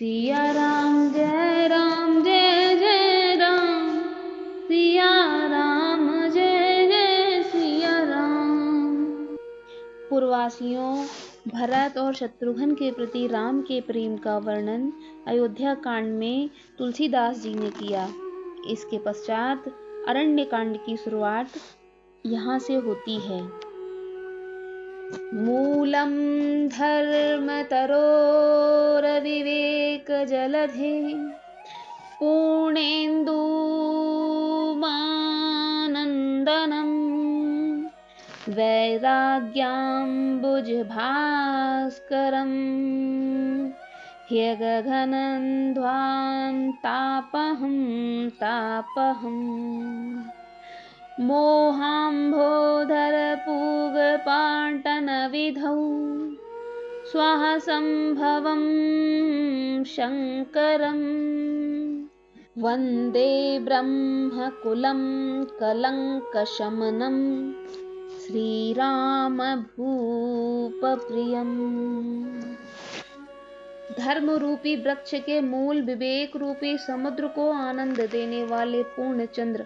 राम जय जय राम, सिया राम जय जय सिया राम। पूर्ववासियों, भरत और शत्रुघ्न के प्रति राम के प्रेम का वर्णन अयोध्या कांड में तुलसीदास जी ने किया। इसके पश्चात अरण्य कांड की शुरुआत यहाँ से होती है। मूलम धर्मतरोरविवेकजलधे पूर्णेन्दुमानन्दनम् वैराग्याम्बुजभास्करम् ह्यगगनध्वान्तापहं तापहम् मोहाम्भोधरपूगपाटनविधौ स्वाहसम्भवं शङ्करम् वन्दे ब्रह्मकुलं कलङ्कशमनं श्रीरामभूपप्रियम्। धर्म रूपी वृक्ष के मूल विवेक रूपी समुद्र को आनंद देने वाले पूर्ण चंद्र,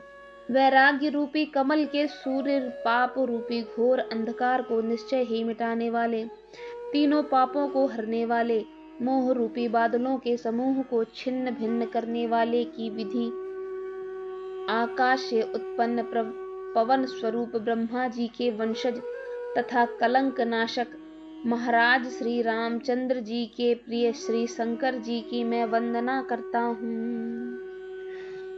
वैराग्य रूपी कमल के सूर्य, पाप रूपी घोर अंधकार को निश्चय ही मिटाने वाले, तीनों पापों को हरने वाले, मोह रूपी बादलों के समूह को छिन्न भिन्न करने वाले की विधि, आकाश से उत्पन्न पवन स्वरूप ब्रह्मा जी के वंशज तथा कलंक नाशक महाराज श्री रामचंद्र जी के प्रिय श्री शंकर जी की मैं वंदना करता हूँ।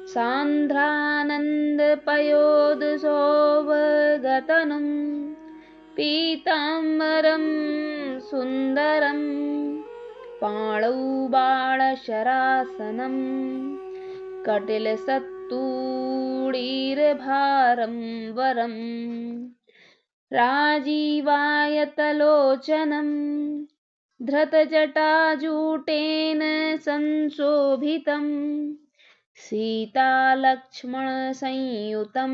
सांध्रानंद पयोद सौभगतनम पीतांबरम सुंदरम पाणौ बाणशरासनम कटिल सत्तूणीरभारं वरम राजीवायतलोचनं धृतजटाजूटेन संशोभितं सीतालक्ष्मणसंयुतं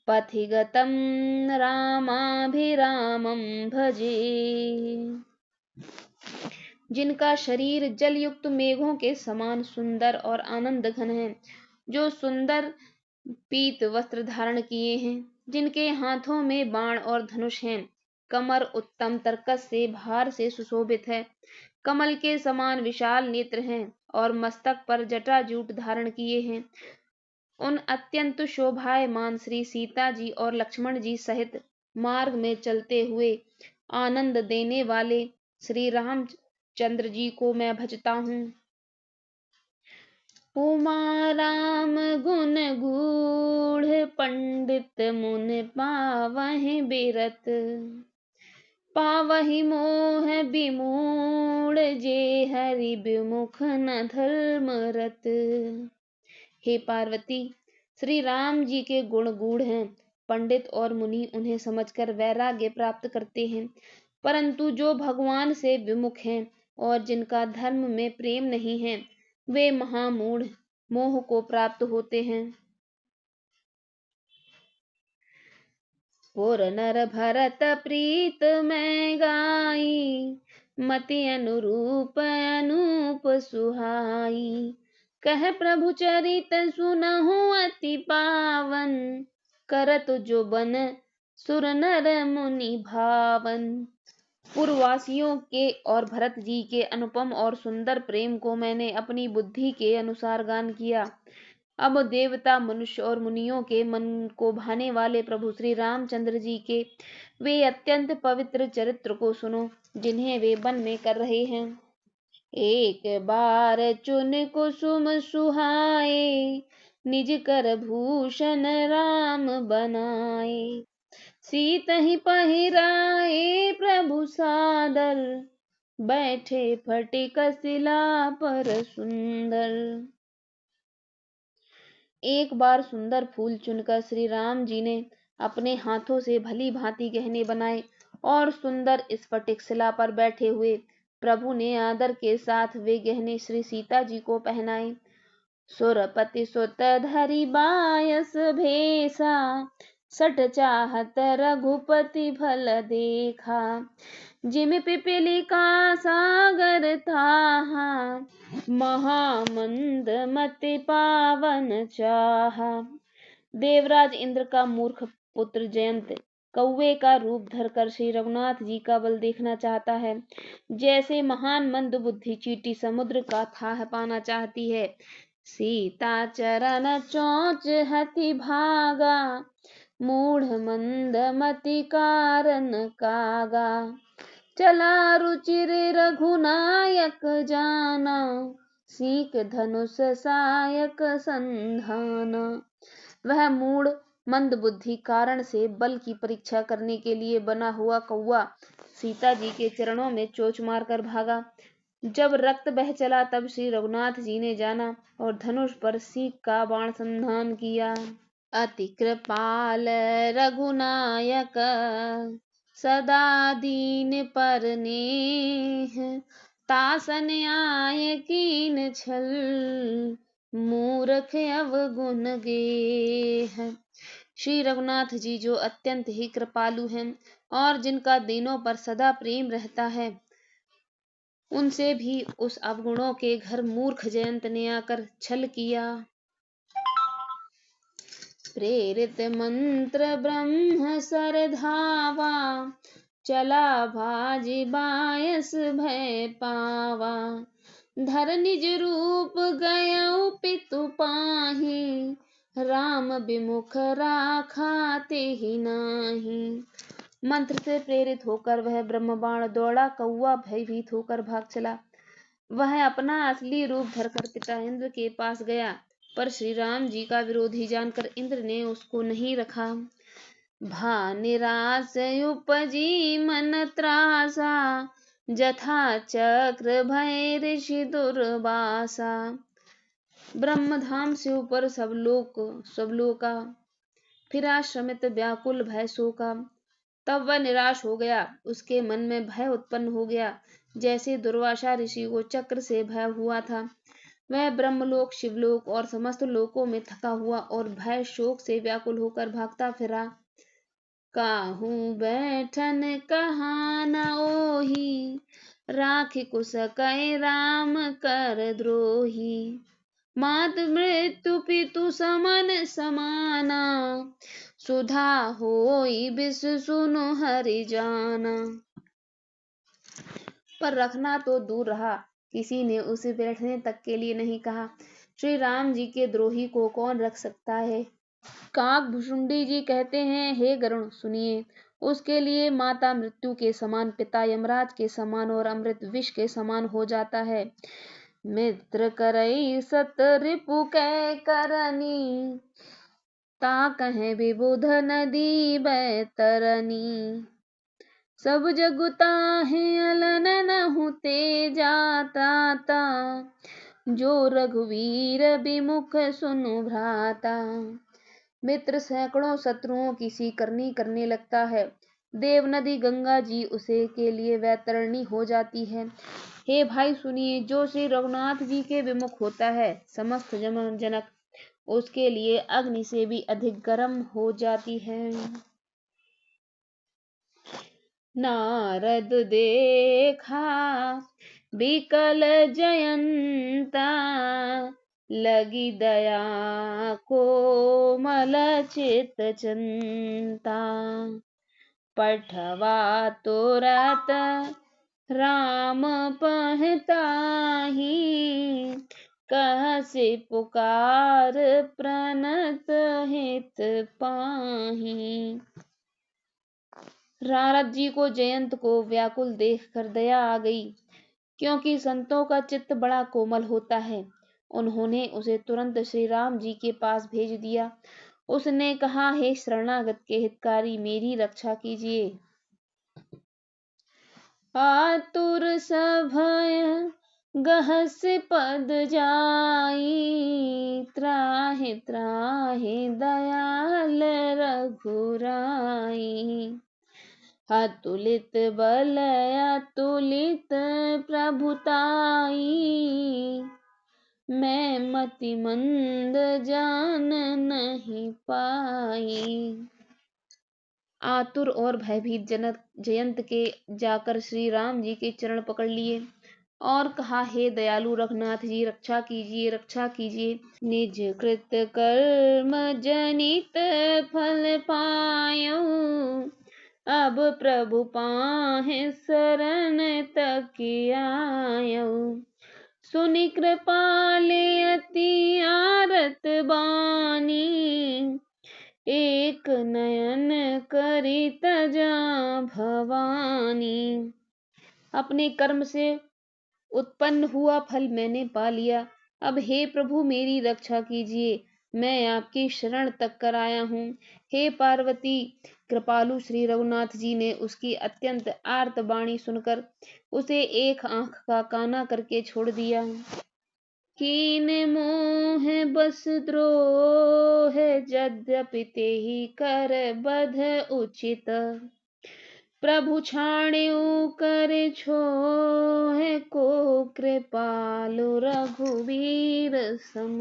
पथि गतं रामाभिरामं भजे। जिनका शरीर जलयुक्त मेघों के समान सुंदर और आनंद घन है, जो सुंदर पीत वस्त्र धारण किए हैं, जिनके हाथों में बाण और धनुष हैं, कमर उत्तम तरकस से भार से सुशोभित है, कमल के समान विशाल नेत्र हैं और मस्तक पर जटाजूट धारण किए हैं, उन अत्यंत शोभायमान श्री सीता जी और लक्ष्मण जी सहित मार्ग में चलते हुए आनंद देने वाले श्री रामचंद्र जी को मैं भजता हूँ। उमा राम गुण गूढ़ पंडित मुन पावहि बिरत, पावहि मोह विमूढ़ जे हरि विमुख न धर्मरत। हे पार्वती, श्री राम जी के गुण गूढ़ हैं, पंडित और मुनि उन्हें समझकर वैराग्य प्राप्त करते हैं, परंतु जो भगवान से विमुख हैं और जिनका धर्म में प्रेम नहीं है, वे महामूढ़ मोह को प्राप्त होते हैं। पुर नर भरत प्रीत में गाई, मति अनुरूप अनूप सुहाई। कह प्रभु चरित सुनहु अति पावन, करत जो बन सुर नर मुनि भावन। पूर्ववासियों के और भरत जी के अनुपम और सुंदर प्रेम को मैंने अपनी बुद्धि के अनुसार गान किया। अब देवता, मनुष्य और मुनियों के मन को भाने वाले प्रभु श्री रामचंद्र जी के वे अत्यंत पवित्र चरित्र को सुनो, जिन्हें वे वन में कर रहे हैं। एक बार चुन कुसुम सुहाए, निज कर भूषण राम बनाए। सीतहि पहिराए प्रभु सादर, बैठे फटिक शिला पर सुंदर। एक बार सुंदर फूल चुनकर श्री राम जी ने अपने हाथों से भली भांति गहने बनाए और सुंदर स्फटिक शिला पर बैठे हुए प्रभु ने आदर के साथ वे गहने श्री सीता जी को पहनाए। सुरपति सुत धरि बायस भेसा, सट चाहत रघुपति भल देखा, जिम पिपीलिका सागर ताहा, महामंद मति पावन चाहा। देवराज इंद्र का मूर्ख पुत्र जयंत कौवे का रूप धरकर श्री रघुनाथ जी का बल देखना चाहता है, जैसे महान मंद बुद्धि चींटी समुद्र का थाह पाना चाहती है। सीता चरण चोंच हति भागा, मूढ़ मंद मति कारण कागा। चला रुचिर रघुनायक जाना, सीख धनुष सायक संधाना। वह मूढ़ मंद बुद्धि कारण से बल की परीक्षा करने के लिए बना हुआ कौवा सीता जी के चरणों में चोंच मारकर भागा। जब रक्त बह चला तब श्री रघुनाथ जी ने जाना और धनुष पर सीख का बाण संधान किया। अति कृपाल रघुनायक सदा दीन पर नेह, तासन आय कीन छल, मूर्ख अवगुण गेह। श्री रघुनाथ जी जो अत्यंत ही कृपालु हैं और जिनका दीनों पर सदा प्रेम रहता है, उनसे भी उस अवगुणों के घर मूर्ख जयंत ने आकर छल किया। प्रेरित मंत्र ब्रह्म सर धावा, चला भाजी बायस भय पावा। धर निज रूप गयउ पितु पाहि, राम विमुख राखा तेहि नाहि। मंत्र से प्रेरित होकर वह ब्रह्मबाण दौड़ा, कौवा भयभीत होकर भाग चला। वह अपना असली रूप धरकर पिता इंद्र के पास गया, पर श्री राम जी का विरोधी जानकर इंद्र ने उसको नहीं रखा। भा निराश उपजी मन त्रासा, जथा चक्र भय ऋषि दुर्वासा। ब्रह्मधाम से ऊपर सब लोका, फिर आश्रमित व्याकुल भय शोका। तब वह निराश हो गया, उसके मन में भय उत्पन्न हो गया, जैसे दुर्वासा ऋषि को चक्र से भय हुआ था। वह ब्रह्मलोक, शिवलोक और समस्त लोकों में थका हुआ और भय शोक से व्याकुल होकर भागता फिरा। काहू बैठन कहा न ओही, राख कुश कै राम कर द्रोही। मात मृत्यु पितु समन समाना, सुधा होई बिस सुनु हरि जाना। पर रखना तो दूर रहा, किसी ने उसे बैठने तक के लिए नहीं कहा। श्री राम जी के द्रोही को कौन रख सकता है। काक भुषुंडी जी कहते हैं, हे गरुण सुनिए, उसके लिए माता मृत्यु के समान, पिता यमराज के समान और अमृत विष के समान हो जाता है। मित्र करई सत रिपु कै करनी, ता कहें विबुध नदी बैतरनी। सब जगु ताहि अलन नहु तेजा त्राता, जो रघुवीर विमुख सुनु भ्राता। मित्र सैकड़ों शत्रुओं की सी करने लगता है, देव नदी गंगा जी उसे के लिए वैतरणी हो जाती है। हे भाई सुनिए, जो श्री रघुनाथ जी के विमुख होता है, समस्त जनक उसके लिए अग्नि से भी अधिक गर्म हो जाती है। नारद देखा बिकल जयंता, लगी दया कोमल चित चिंता। पठवा तुरत राम पहताही, कहसि पुकार प्रणत हित पाही। नारद जी को जयंत को व्याकुल देखकर दया आ गई, क्योंकि संतों का चित्त बड़ा कोमल होता है। उन्होंने उसे तुरंत श्री राम जी के पास भेज दिया। उसने कहा, हे शरणागत के हितकारी, मेरी रक्षा कीजिए। आतुर सभय गहस पद जाई, त्राहि त्राहि दयाल रघुराई। अतुलित बल अतुलित प्रभुताई, मैं मति मंद जान नहीं पाई। आतुर और भयभीत जनक जयंत के जाकर श्री राम जी के चरण पकड़ लिए और कहा, हे दयालु रघुनाथ जी, रक्षा कीजिए, रक्षा कीजिए। निज कृत कर्म जनित फल पायो, अब प्रभु पाहे शरण तक आयो। सुनि कृपाले अति आरत बानी, एक नयन करी तजा भवानी। अपने कर्म से उत्पन्न हुआ फल मैंने पा लिया। अब हे प्रभु मेरी रक्षा कीजिए, मैं आपकी शरण तक कर आया हूँ। हे पार्वती, कृपालु श्री रघुनाथ जी ने उसकी अत्यंत आर्त वाणी सुनकर उसे एक आंख का काना करके छोड़ दिया। कीन मोह बस द्रोह, यद्यपि तेहि कर बध उचित। प्रभु छाण्यु कर छोह, को कृपालु रघुवीर सम।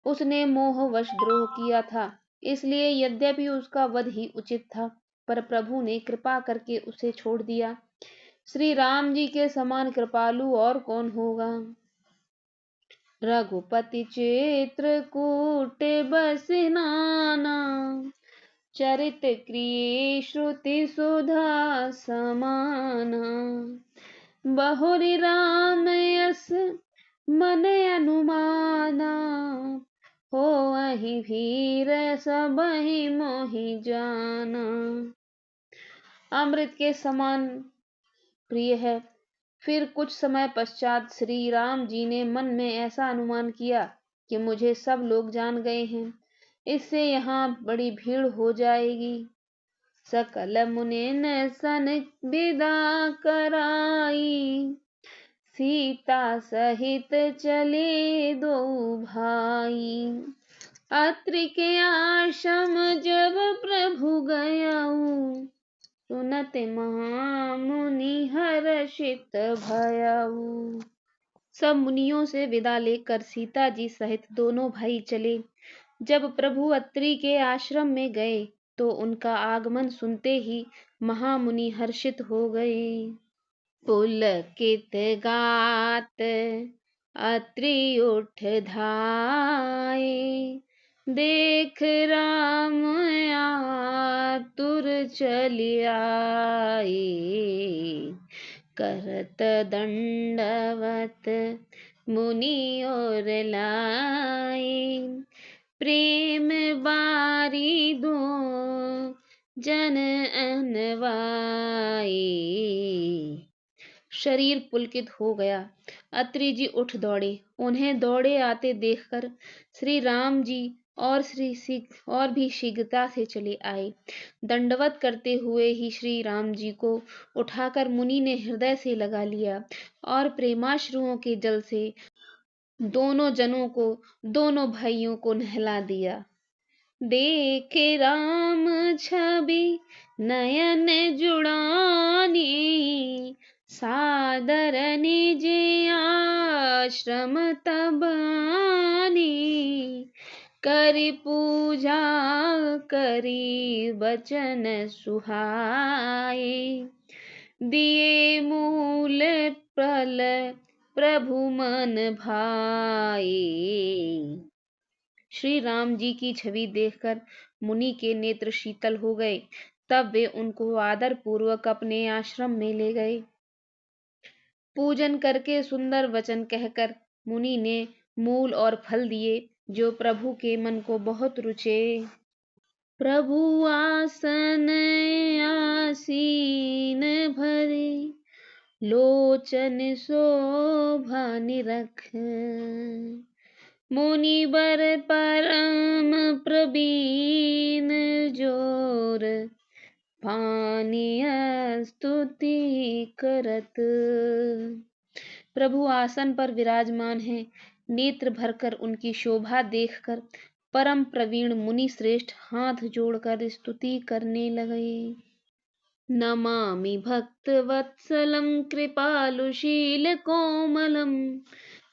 उसने मोहवश द्रोह किया था, इसलिए यद्यपि उसका वध ही उचित था, पर प्रभु ने कृपा करके उसे छोड़ दिया। श्री राम जी के समान कृपालु और कौन होगा। रघुपति चित्रकूट बस नाना, चरित क्रिय श्रुति सुधा समाना। बहुरी राम यस मन अनुमाना, होअहि भीर सबहि मोहि जाना। अमृत के समान प्रिय है। फिर कुछ समय पश्चात श्री राम जी ने मन में ऐसा अनुमान किया कि मुझे सब लोग जान गए हैं, इससे यहाँ बड़ी भीड़ हो जाएगी। सकल मुनिन सन विदा कराई, सीता सहित चले दो भाई। अत्रि के आश्रम जब प्रभु गयाऊ, सुनत महामुनि हर्षित भयाऊ। सब मुनियों से विदा लेकर सीता जी सहित दोनों भाई चले। जब प्रभु अत्रि के आश्रम में गए तो उनका आगमन सुनते ही महामुनि हर्षित हो गए। पुलकित गात अत्रि उठ धाये, देख राम आतुर चली आए। करत दंडवत मुनि और लाए, प्रेम बारी दो जन अनवाए। शरीर पुलकित हो गया। अत्रि जी उठ दौड़े। उन्हें दौड़े आते देखकर श्री राम जी और भी शीघ्रता से चले आए। दंडवत करते हुए ही श्री राम जी को उठाकर मुनि ने हृदय से लगा लिया और प्रेमाश्रुओं के जल से दोनों भाइयों को नहला दिया। देखे राम छवि नयन जुड़ानी, सादर निज आश्रम तबानी। करि पूजा करी वचन सुहाए, दिए मूल फल प्रभु मन भाए। श्री राम जी की छवि देखकर मुनि के नेत्र शीतल हो गए। तब वे उनको आदर पूर्वक अपने आश्रम में ले गए। पूजन करके सुंदर वचन कहकर मुनि ने मूल और फल दिए, जो प्रभु के मन को बहुत रुचे। प्रभु आसन आसीन भरे, लोचन शोभा निरख। मुनिवर परम प्रवीण, जोर पानीय स्तुति करत। प्रभु आसन पर विराजमान हैं। नेत्र भरकर उनकी शोभा देखकर परम प्रवीण मुनि श्रेष्ठ हाथ जोड़कर स्तुति करने लगे। नमामि भक्त वत्सलं कृपालुशील कोमलं,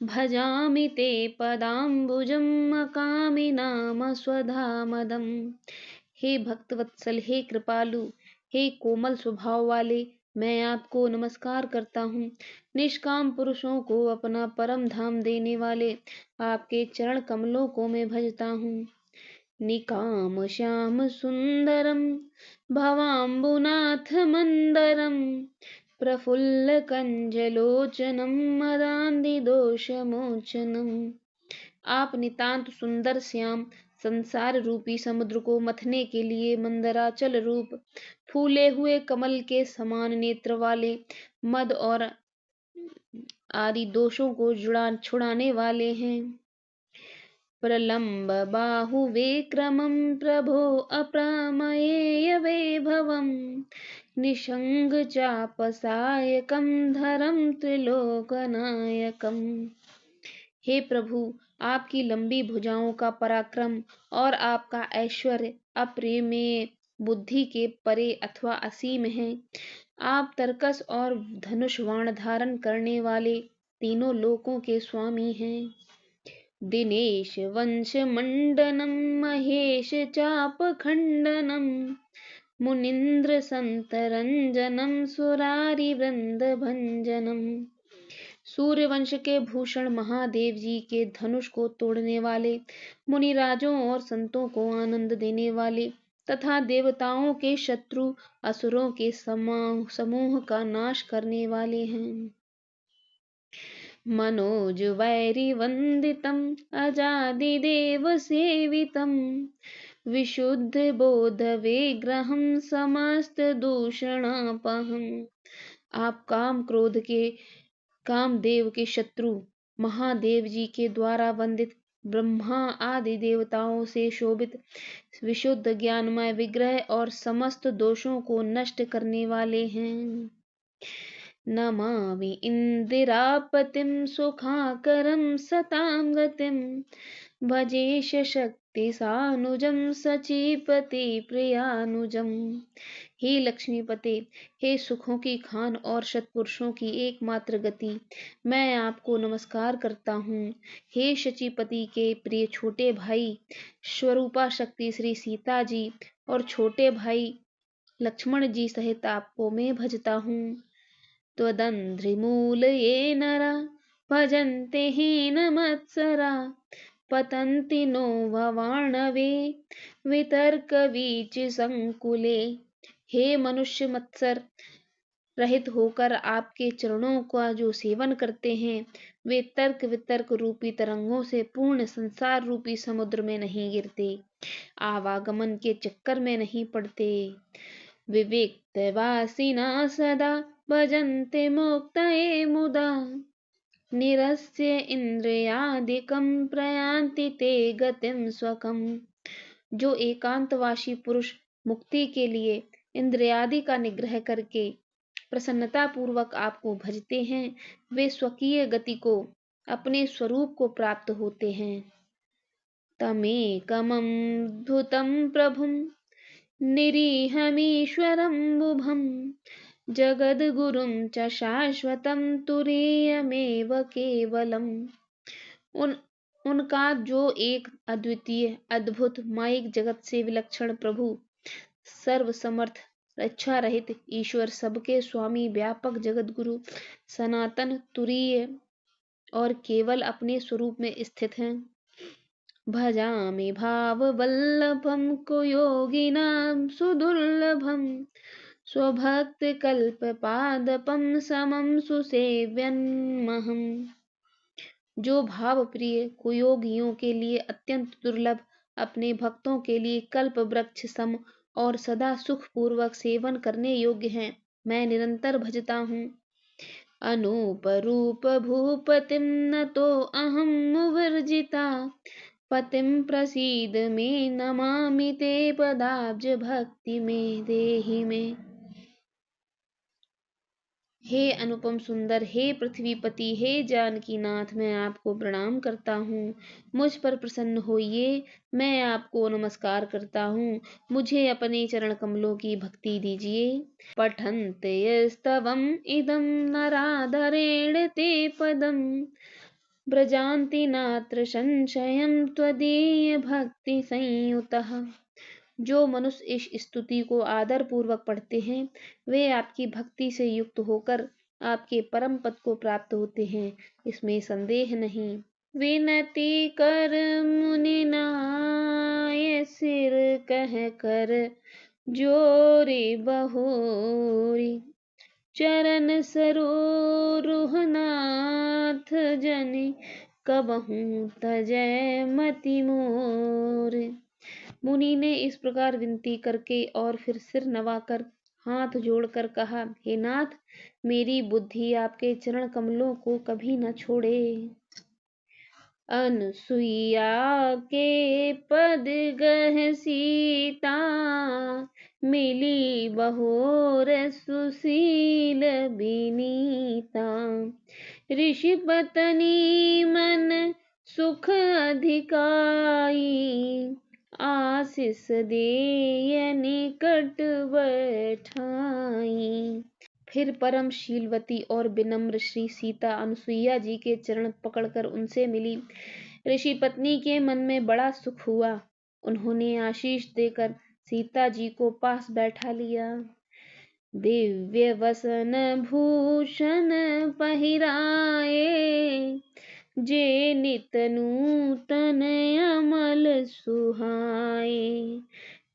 भजामि ते पदाम्बुजं अकामि नाम स्वधामदम्। हे भक्तवत्सल, हे कृपालु, हे कोमल स्वभाव वाले, मैं आपको नमस्कार करता हूँ। निष्काम पुरुषों को अपना परम धाम देने वाले आपके चरण कमलों को मैं भजता हूँ। निकाम श्याम सुंदरम भवाम्बुनाथ मंदरम प्रफुल्ल कंजलोचनम मदांधि दोषमोचनम। आप नितांत सुंदर श्याम संसार रूपी समुद्र को मथने के लिए मंदराचल रूप फूले हुए कमल के समान नेत्र वाले, मद और आदि दोषों को छुड़ाने वाले हैं। प्रलम्ब बाहु विक्रमं प्रभो अप्रमेय वैभवं निषंग चापसायकं धरम त्रिलोकनायकम। हे प्रभु, आपकी लंबी भुजाओं का पराक्रम और आपका ऐश्वर्य अप्रमेय, बुद्धि के परे अथवा असीम है। आप तरकस और धनुष बाण धारण करने वाले तीनों लोकों के स्वामी हैं। दिनेश वंश मंडनम महेश चाप खंडनम मुनिंद्र संतरंजनम सुरारि वृंद भंजनम। सूर्यवंश के भूषण महादेव जी के धनुष को तोड़ने वाले, मुनिराजों और संतों को आनंद देने वाले तथा देवताओं के शत्रु असुरों के समूह का नाश करने वाले हैं। मनोज वैरी वंदितम अजादिदेव सेवितम विशुद्ध बोध विग्रहम समस्त दूषणापहम। आप काम क्रोध के कामदेव के शत्रु महादेव जी के द्वारा वंदित ब्रह्मा आदि देवताओं से शोभित विशुद्ध ज्ञानमय विग्रह और समस्त दोषों को नष्ट करने वाले हैं। नमामि इंदिरापतिं सुखाकरं सतां गतिं भजेश शक्ति सानुजं सचीपति प्रियानुजं। हे लक्ष्मीपते, हे सुखों की खान और सत्पुरुषों की एकमात्र गति, मैं आपको नमस्कार करता हूँ। हे शचीपति के प्रिय छोटे भाई स्वरूपा शक्ति श्री सीता जी और छोटे भाई लक्ष्मण जी सहित आपको मैं भजता हूँ। त्वदन्ध्रिमूलये नरा भजन्ते हीनमत्सरा पतन्ति नो भवार्णवे वितर्कवीच संकुले। हे मनुष्य मत्सर रहित होकर आपके चरणों का जो सेवन करते हैं, वे तर्क वितर्क रूपी तरंगों से पूर्ण संसार रूपी समुद्र में नहीं गिरते, आवागमन के चक्कर में नहीं पड़ते। विविक्तवासिना सदा भजन्ते मुक्तये मुदा निरस्य इंद्रियादिकं प्रयान्ति ते गतिं स्वकं। जो एकांतवासी पुरुष मुक्ति के लिए इंद्रियादि का निग्रह करके प्रसन्नता पूर्वक आपको भजते हैं, वे स्वकीय गति को, अपने स्वरूप को प्राप्त होते हैं। तमेकमद्भुतं प्रभुं निरीहमीश्वरं बुभं जगद्गुरुं च शाश्वतं तुरीयमेव केवलम्। उनका जो एक अद्वितीय अद्भुत माइक जगत से विलक्षण प्रभु, सर्वसमर्थ इच्छा रहित ईश्वर, सबके स्वामी, व्यापक जगद्गुरु, सनातन, तुरीय और केवल अपने स्वरूप में स्थित हैं। भजामि भाववल्लभं कुयोगिनां सुदुर्लभं स्वभक्तकल्पपादपं समं सुसेव्यन्महम्। जो भाव प्रिय कुयोगियों के लिए अत्यंत दुर्लभ, अपने भक्तों के लिए कल्प वृक्ष सम और सदा सुख पूर्वक सेवन करने योग्य हैं, मैं निरंतर भजता हूँ। अनूप रूप भूपतिं नतो अहं मुवर्जिता पतिं प्रसीद मे नमामि ते पदाब्ज भक्ति में देहि में। हे अनुपम सुंदर, हे पृथ्वीपति, हे जानकीनाथ, मैं आपको प्रणाम करता हूँ। मुझ पर प्रसन्न होइए, मैं आपको नमस्कार करता हूँ। मुझे अपने चरण कमलों की भक्ति दीजिए। पठन्त यस्तवम् इदं नराधरेण ते पदम् व्रजान्ति नात्र संशयं त्वदीय भक्ति संयुतः। जो मनुष्य इस स्तुति को आदर पूर्वक पढ़ते हैं वे आपकी भक्ति से युक्त होकर आपके परम पद को प्राप्त होते हैं, इसमें संदेह नहीं। विनती कर मुनि नाय सिर कह कर जोरे बहोरी, चरण सरोरुह नाथ जनि कबहूँ तजय मति मोर। मुनि ने इस प्रकार विनती करके और फिर सिर नवाकर हाथ जोड़कर कहा, हे नाथ, मेरी बुद्धि आपके चरण कमलों को कभी न छोड़े। अनसुईया के पद गह सीता, मिली बहोर सुशील विनीता। ऋषि पत्नी मन सुख अधिकाई, आशीष देय निकट बैठाई। फिर परम शीलवती और विनम्र श्री सीता अनुसुईया जी के चरण पकड़कर उनसे मिली। ऋषि पत्नी के मन में बड़ा सुख हुआ। उन्होंने आशीष देकर सीता जी को पास बैठा लिया। दिव्य वसन भूषण पहिराए, जे नित नूतन अमल सुहाए।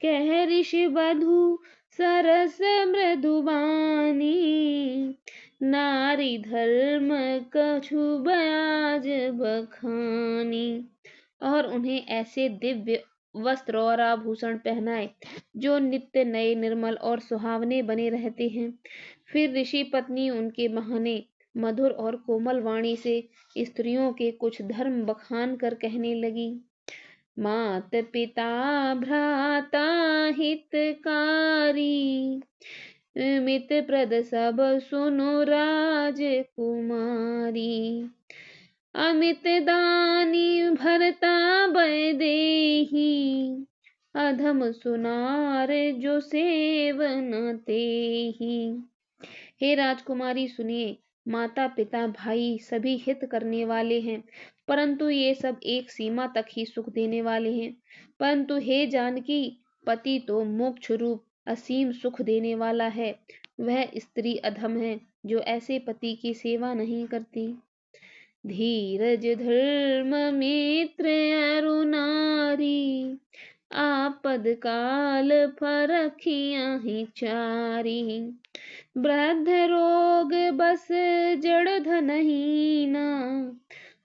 कह ऋषि वधु सरस मृदुबानी, नारी धर्म कछु बयाज बखानी। और उन्हें ऐसे दिव्य वस्त्र और आभूषण पहनाए जो नित्य नए, निर्मल और सुहावने बने रहते हैं। फिर ऋषि पत्नी उनके बहाने मधुर और कोमल वाणी से स्त्रियों के कुछ धर्म बखान कर कहने लगी। मात पिता भ्राता हितकारी, मित प्रद सब सुनो राजकुमारी। अमित दानी भरता वैदेही, अधम सुनार जो सेवन तेहि। हे राजकुमारी सुनिए, माता पिता भाई सभी हित करने वाले हैं, परंतु ये सब एक सीमा तक ही सुख देने वाले हैं। परंतु हे जानकी, पति तो मोक्ष रूप असीम सुख देने वाला है। वह स्त्री अधम है जो ऐसे पति की सेवा नहीं करती। धीरज धर्म मित्र अरु नारी, आपद काल फरखिया ही चारी। वृद्ध रोग बस जड़ धनहीना,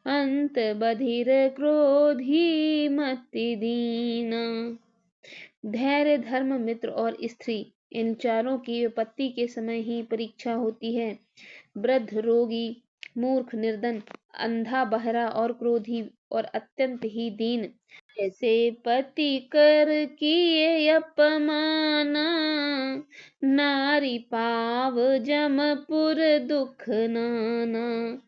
अंत बधिर क्रोधी मति दीना। धैर्य, धर्म, मित्र और स्त्री, इन चारों की विपत्ति के समय ही परीक्षा होती है। वृद्ध, रोगी, मूर्ख, निर्धन, अंधा, बहरा और क्रोधी और अत्यंत ही दीन, ऐसे पति कर किए अपमाना, नारी पाव जमपुर दुख नाना।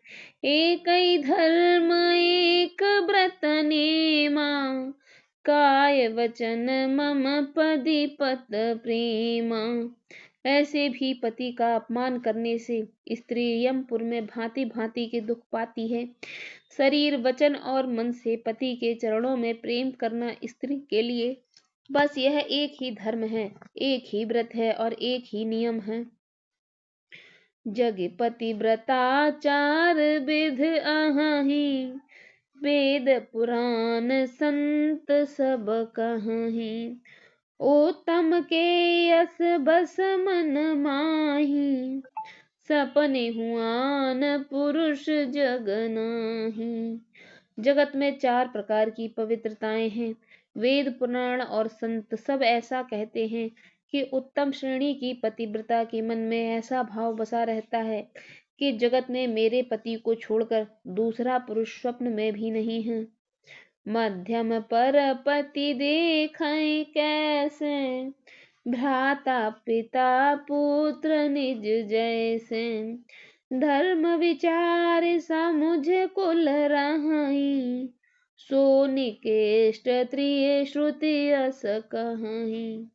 एक ही धर्म एक व्रत नेमा, काय वचन मम पति पत प्रेमा। ऐसे भी पति का अपमान करने से स्त्री यमपुर में भांति भांति के दुख पाती है। शरीर, वचन और मन से पति के चरणों में प्रेम करना स्त्री के लिए बस यह एक ही धर्म है, एक ही व्रत है और एक ही नियम है। जग पति व्रताचार विध अहहि, वेद पुराण संत सब कहहि। उत्तम के यस बस मन माही, सपने हुआन पुरुष जग नाही। जगत में 4 प्रकार की पवित्रताएं हैं। वेद, पुराण और संत सब ऐसा कहते हैं कि उत्तम श्रेणी की पतिव्रता के मन में ऐसा भाव बसा रहता है कि जगत में मेरे पति को छोड़कर दूसरा पुरुष स्वप्न में भी नहीं है। मध्यम पर पति देखें कैसे, भ्राता पिता पुत्र निज जैसे। धर्म विचार समुझ कुल रहाई, सो निकेष्ट त्रिय श्रुति अस कहाई।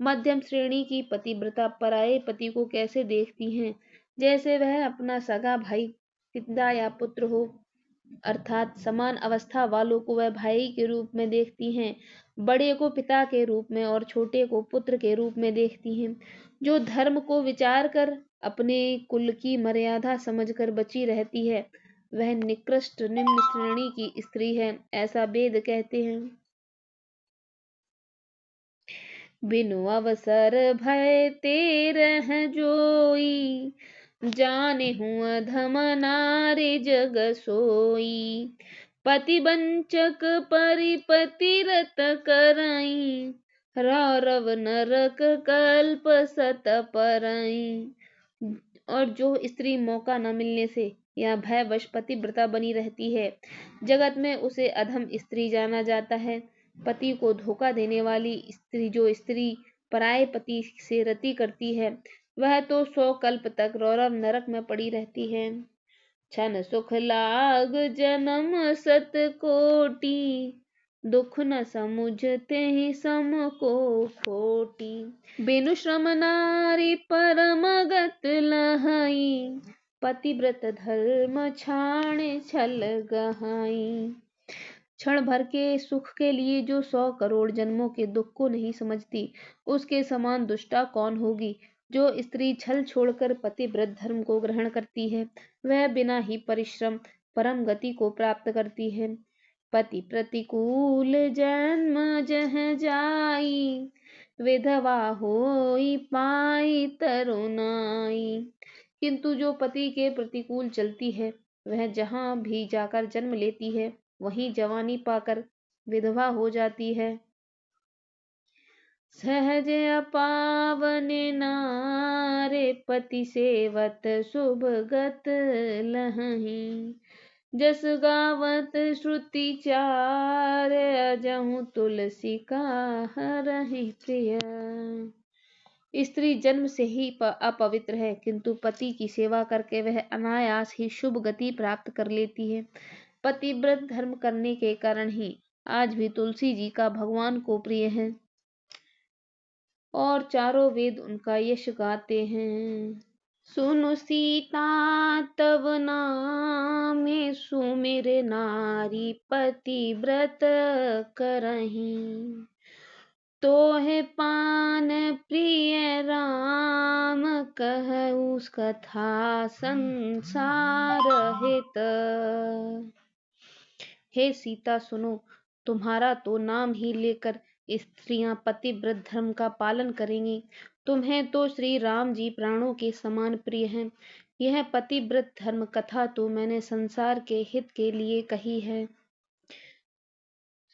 मध्यम श्रेणी की पतिव्रता पराये पति को कैसे देखती हैं, जैसे वह अपना सगा भाई, पिता या पुत्र हो। अर्थात समान अवस्था वालों को वह भाई के रूप में देखती हैं, बड़े को पिता के रूप में और छोटे को पुत्र के रूप में देखती हैं। जो धर्म को विचार कर अपने कुल की मर्यादा समझकर बची रहती है, वह निकृष्ट निम्न श्रेणी की स्त्री है, ऐसा वेद कहते हैं। बिनु अवसर भय ते रह जोई, जाने हूँ अधम नारी जग सोई। पति वंचक परिपति रत करई, रौरव नरक कल्प सत परई। और जो स्त्री मौका न मिलने से या भयवश पतिव्रता बनी रहती है, जगत में उसे अधम स्त्री जाना जाता है। पति को धोखा देने वाली स्त्री, जो स्त्री पराये पति से रति करती है, वह तो 100 कल्प तक रौरव नरक में पड़ी रहती है। छन सुख लाग जन्म सत कोटि, दुख न समुझते ही सम को खोटी। बिनु श्रम नारी परम गत लहाई, पतिव्रत धर्म छाणे छल गहाई। क्षण भर के सुख के लिए जो 100 करोड़ जन्मों के दुख को नहीं समझती, उसके समान दुष्टा कौन होगी। जो स्त्री छल छोड़कर पतिव्रत धर्म को ग्रहण करती है, वह बिना ही परिश्रम परम गति को प्राप्त करती है। पति प्रतिकूल जन्म जह जाई, विधवा होई पाई तरुणाई। किंतु जो पति के प्रतिकूल चलती है, वह जहाँ भी जाकर जन्म लेती है, वहीं जवानी पाकर विधवा हो जाती है। सहज अपावन नारे, पति सेवत शुभ गत लहहीं। जस गावत श्रुति चार, अजहु तुलसी का हरहि प्रिय। स्त्री जन्म से ही अपवित्र है, किंतु पति की सेवा करके वह अनायास ही शुभ गति प्राप्त कर लेती है। पतिव्रत धर्म करने के कारण ही आज भी तुलसी जी का भगवान को प्रिय है और चारों वेद उनका यश गाते हैं। सुनु सीता तव नामे, सुमिर नारी पतिव्रत करहीं। तोहे पान प्रिय राम, कहूँ कथा संसार हित। हे सीता सुनो, तुम्हारा तो नाम ही लेकर स्त्रियां पतिव्रत धर्म का पालन करेंगी। तुम्हें तो श्री राम जी प्राणों के समान प्रिय हैं। यह पतिव्रत धर्म कथा तो मैंने संसार के हित के लिए कही है।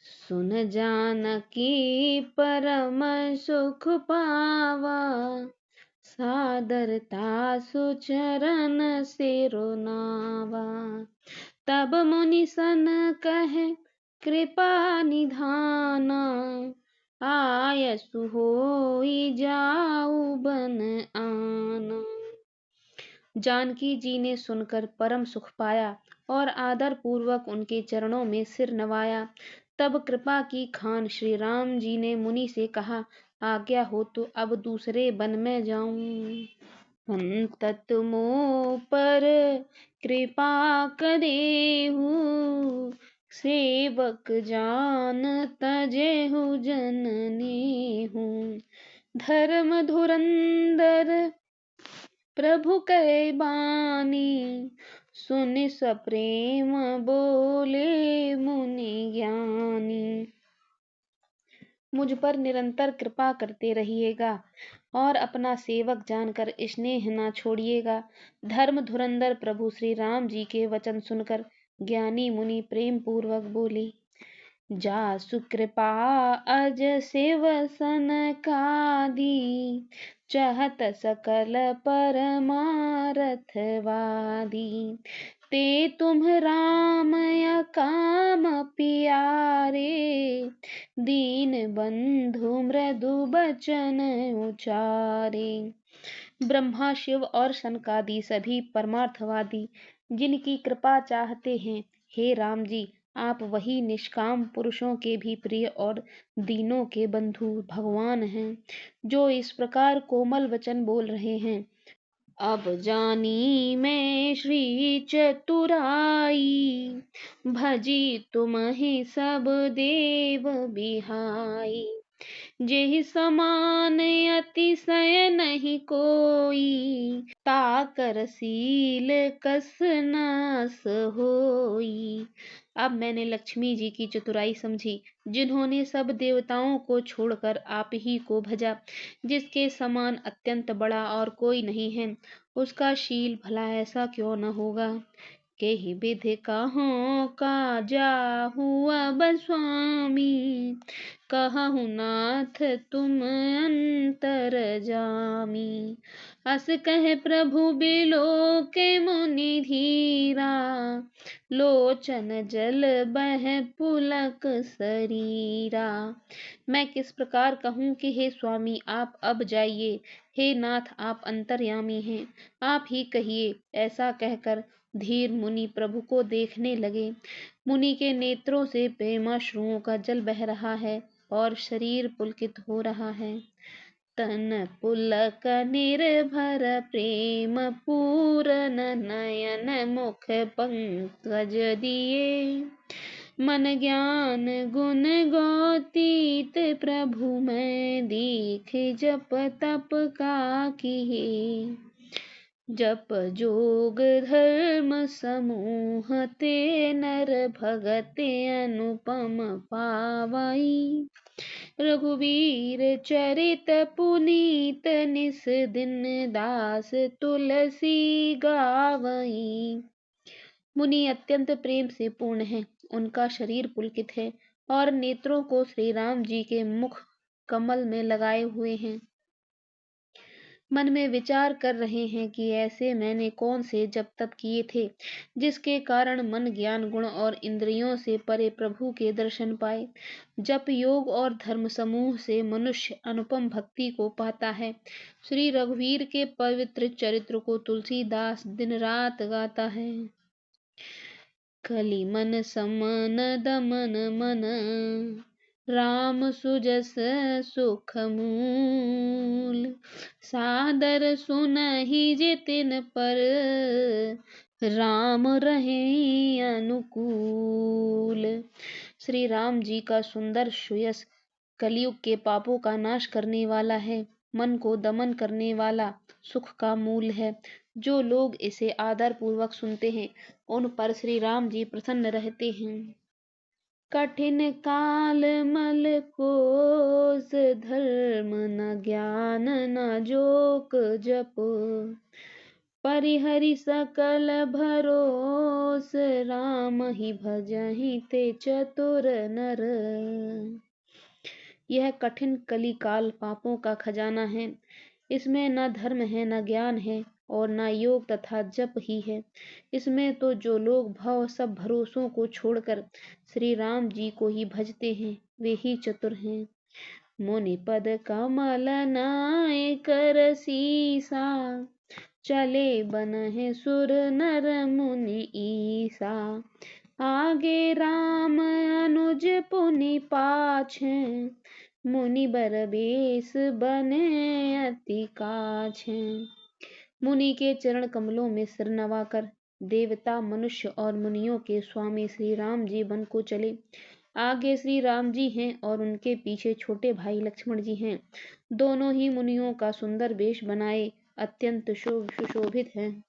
सुन जानकी परम सुख पावा, सादरता सुचरण सिरो नावा। तब मुनि सन कहे कृपा निधाना, आयसु होई जाऊ बन आना। जानकी जी ने सुनकर परम सुख पाया और आदर पूर्वक उनके चरणों में सिर नवाया। तब कृपा की खान श्री राम जी ने मुनि से कहा, आज्ञा हो तो अब दूसरे वन में जाऊं। अंतत मोह पर कृपा करेहु, सेवक जान तजेहु जननीहु। धर्म धुरंधर प्रभु कै बानी, सुनि सप्रेम बोले मुनि ज्ञानी। मुझ पर निरंतर कृपा करते रहिएगा और अपना सेवक जानकर स्नेह न छोड़िएगा। धर्म धुरंधर प्रभु श्री राम जी के वचन सुनकर ज्ञानी मुनि प्रेम पूर्वक बोले, जासु कृपा अज शिव सनकादि, चाहत सकल परमारथ वादी। ते तुम राम या काम प्यारे, दीन बंधु मृदु बचन उचारे। ब्रह्मा शिव और सनकादि सभी परमार्थवादी जिनकी कृपा चाहते हैं, हे राम जी, आप वही निष्काम पुरुषों के भी प्रिय और दीनों के बंधु भगवान हैं, जो इस प्रकार कोमल वचन बोल रहे हैं। अब जानी मैं श्री चतुराई, भजी तुम्हि सब देव बिहाई। जेहि समान अतिशय नहीं कोई, ताकर शील कस नास होई। अब मैंने लक्ष्मी जी की चतुराई समझी, जिन्होंने सब देवताओं को छोड़कर आप ही को भजा। जिसके समान अत्यंत बड़ा और कोई नहीं है, उसका शील भला ऐसा क्यों न होगा। केहि विधि कहो का जाहु अब स्वामी, कहु नाथ तुम अंतर जामी। अस कह प्रभु बिलो के मुनि धीरा, लोचन जल बह पुलक शरीरा। मैं किस प्रकार कहूँ कि हे स्वामी आप अब जाइए, हे नाथ आप अंतर्यामी हैं, आप ही कहिए। ऐसा कहकर धीर मुनि प्रभु को देखने लगे। मुनि के नेत्रों से प्रेमाश्रुओं का जल बह रहा है और शरीर पुलकित हो रहा है। तन पुलक निर्भर प्रेम पूरन, नयन मुख पंकज दिए। मन ज्ञान गुण गौतीत प्रभु मैं, दीख जप तप का किए। जप जोग धर्म समूह ते, नर भगत अनुपम पावई। रघुवीर चरित पुनीत, निस दिन दास तुलसी गावई। मुनि अत्यंत प्रेम से पूर्ण है, उनका शरीर पुलकित है और नेत्रों को श्री राम जी के मुख कमल में लगाए हुए हैं। मन में विचार कर रहे हैं कि ऐसे मैंने कौन से जप तप किए थे, जिसके कारण मन ज्ञान गुण और इंद्रियों से परे प्रभु के दर्शन पाए। जप योग और धर्म समूह से मनुष्य अनुपम भक्ति को पाता है। श्री रघुवीर के पवित्र चरित्र को तुलसीदास दिन रात गाता है। कलि मन समन दमन मन, राम सुजस सुख मूल। सादर सुनहि जितिन पर, राम रहे अनुकूल। श्री राम जी का सुंदर सुयस कलयुग के पापों का नाश करने वाला है, मन को दमन करने वाला, सुख का मूल है। जो लोग इसे आदर पूर्वक सुनते हैं, उन पर श्री राम जी प्रसन्न रहते हैं। कठिन काल मल कोस, धर्म न ज्ञान न जोक जप। परिहरि सकल भरोस, राम ही भजहि ते चतुर नर। यह कठिन कली काल पापों का खजाना है। इसमें न धर्म है, न ज्ञान है और न योग तथा जप ही है। इसमें तो जो लोग भव सब भरोसों को छोड़कर श्री राम जी को ही भजते हैं, वे ही चतुर हैं। मुनि पद कमल नाय कर सीसा, चले बनहि सुर नर मुनि ईसा। आगे राम अनुज पुनि पाछे, मुनि बर बेस बने अति काछे। मुनि के चरण कमलों में सिर नवाकर देवता मनुष्य और मुनियों के स्वामी श्री राम जी वन को चले। आगे श्री राम जी हैं और उनके पीछे छोटे भाई लक्ष्मण जी हैं। दोनों ही मुनियों का सुंदर वेश बनाए अत्यंत सुशोभित हैं।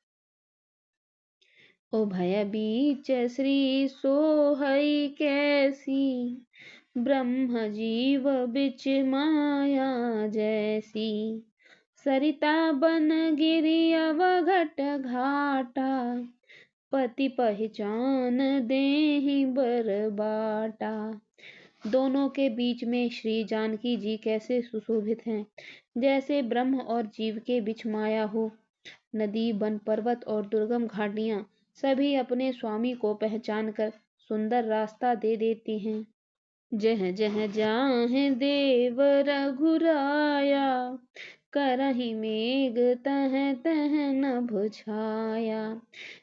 ओ भय बीच श्री सोहई कैसी, ब्रह्म जीव बिच माया जैसी। सरिता बन गिरि अवघट घाटा, पति पहचान देहि बर बाटा। दोनों के बीच में श्री जानकी जी कैसे सुशोभित हैं, जैसे ब्रह्म और जीव के बीच माया हो। नदी वन पर्वत और दुर्गम घाटियां सभी अपने स्वामी को पहचान कर सुंदर रास्ता दे देती हैं। जह जह जाहे देव रघुराया, करहि मेघ तह तह नभ छाया।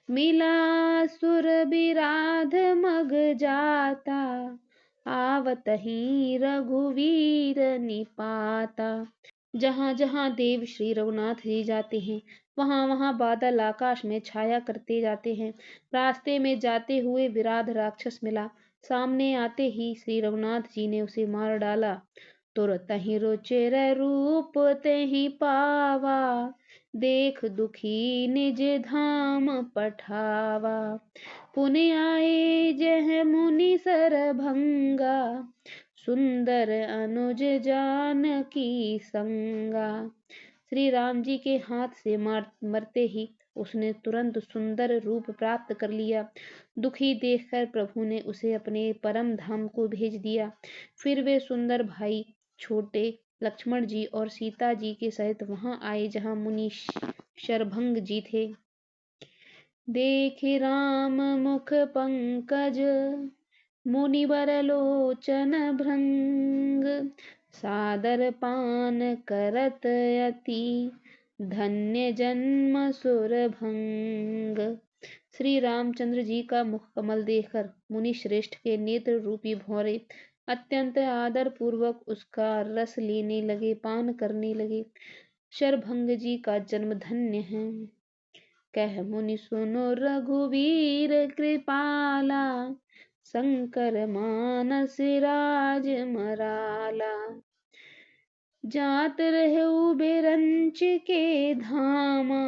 मिला सुर बिराध मग जाता, आवतहि रघुवीर निपाता। जहाँ जहाँ देव श्री रघुनाथ जी जाते हैं, वहां वहां बादल आकाश में छाया करते जाते हैं। रास्ते में जाते हुए विराध राक्षस मिला। सामने आते ही श्री रघुनाथ जी ने उसे मार डाला। तुरत ही रुचिर रूप तेहि पावा, देख दुखी निज धाम पठावा। पुण्य आए जह मुनि सरभंगा, सुंदर अनुज जानकी संगा। श्री राम जी के हाथ से मरते ही उसने तुरंत सुंदर रूप प्राप्त कर लिया। दुखी देखकर प्रभु ने उसे अपने परम धाम को भेज दिया। फिर वे सुंदर भाई छोटे लक्ष्मण जी और सीता जी के सहित वहां आए जहां मुनि शरभंग जी थे। देखे राम मुख पंकज, मुनिवर लोचन भृंग। सादर पान करत अति, धन्य जन्म सुरभंग। श्री रामचंद्र जी का मुख कमल देखकर मुनि श्रेष्ठ के नेत्र रूपी भौरे अत्यंत आदर पूर्वक उसका रस लेने लगे, पान करने लगे। शरभंग जी का जन्म धन्य है। कह मुनि सुनो रघुवीर कृपाला, शंकर मानस राज मराला। जात रहु बेरंच के धामा,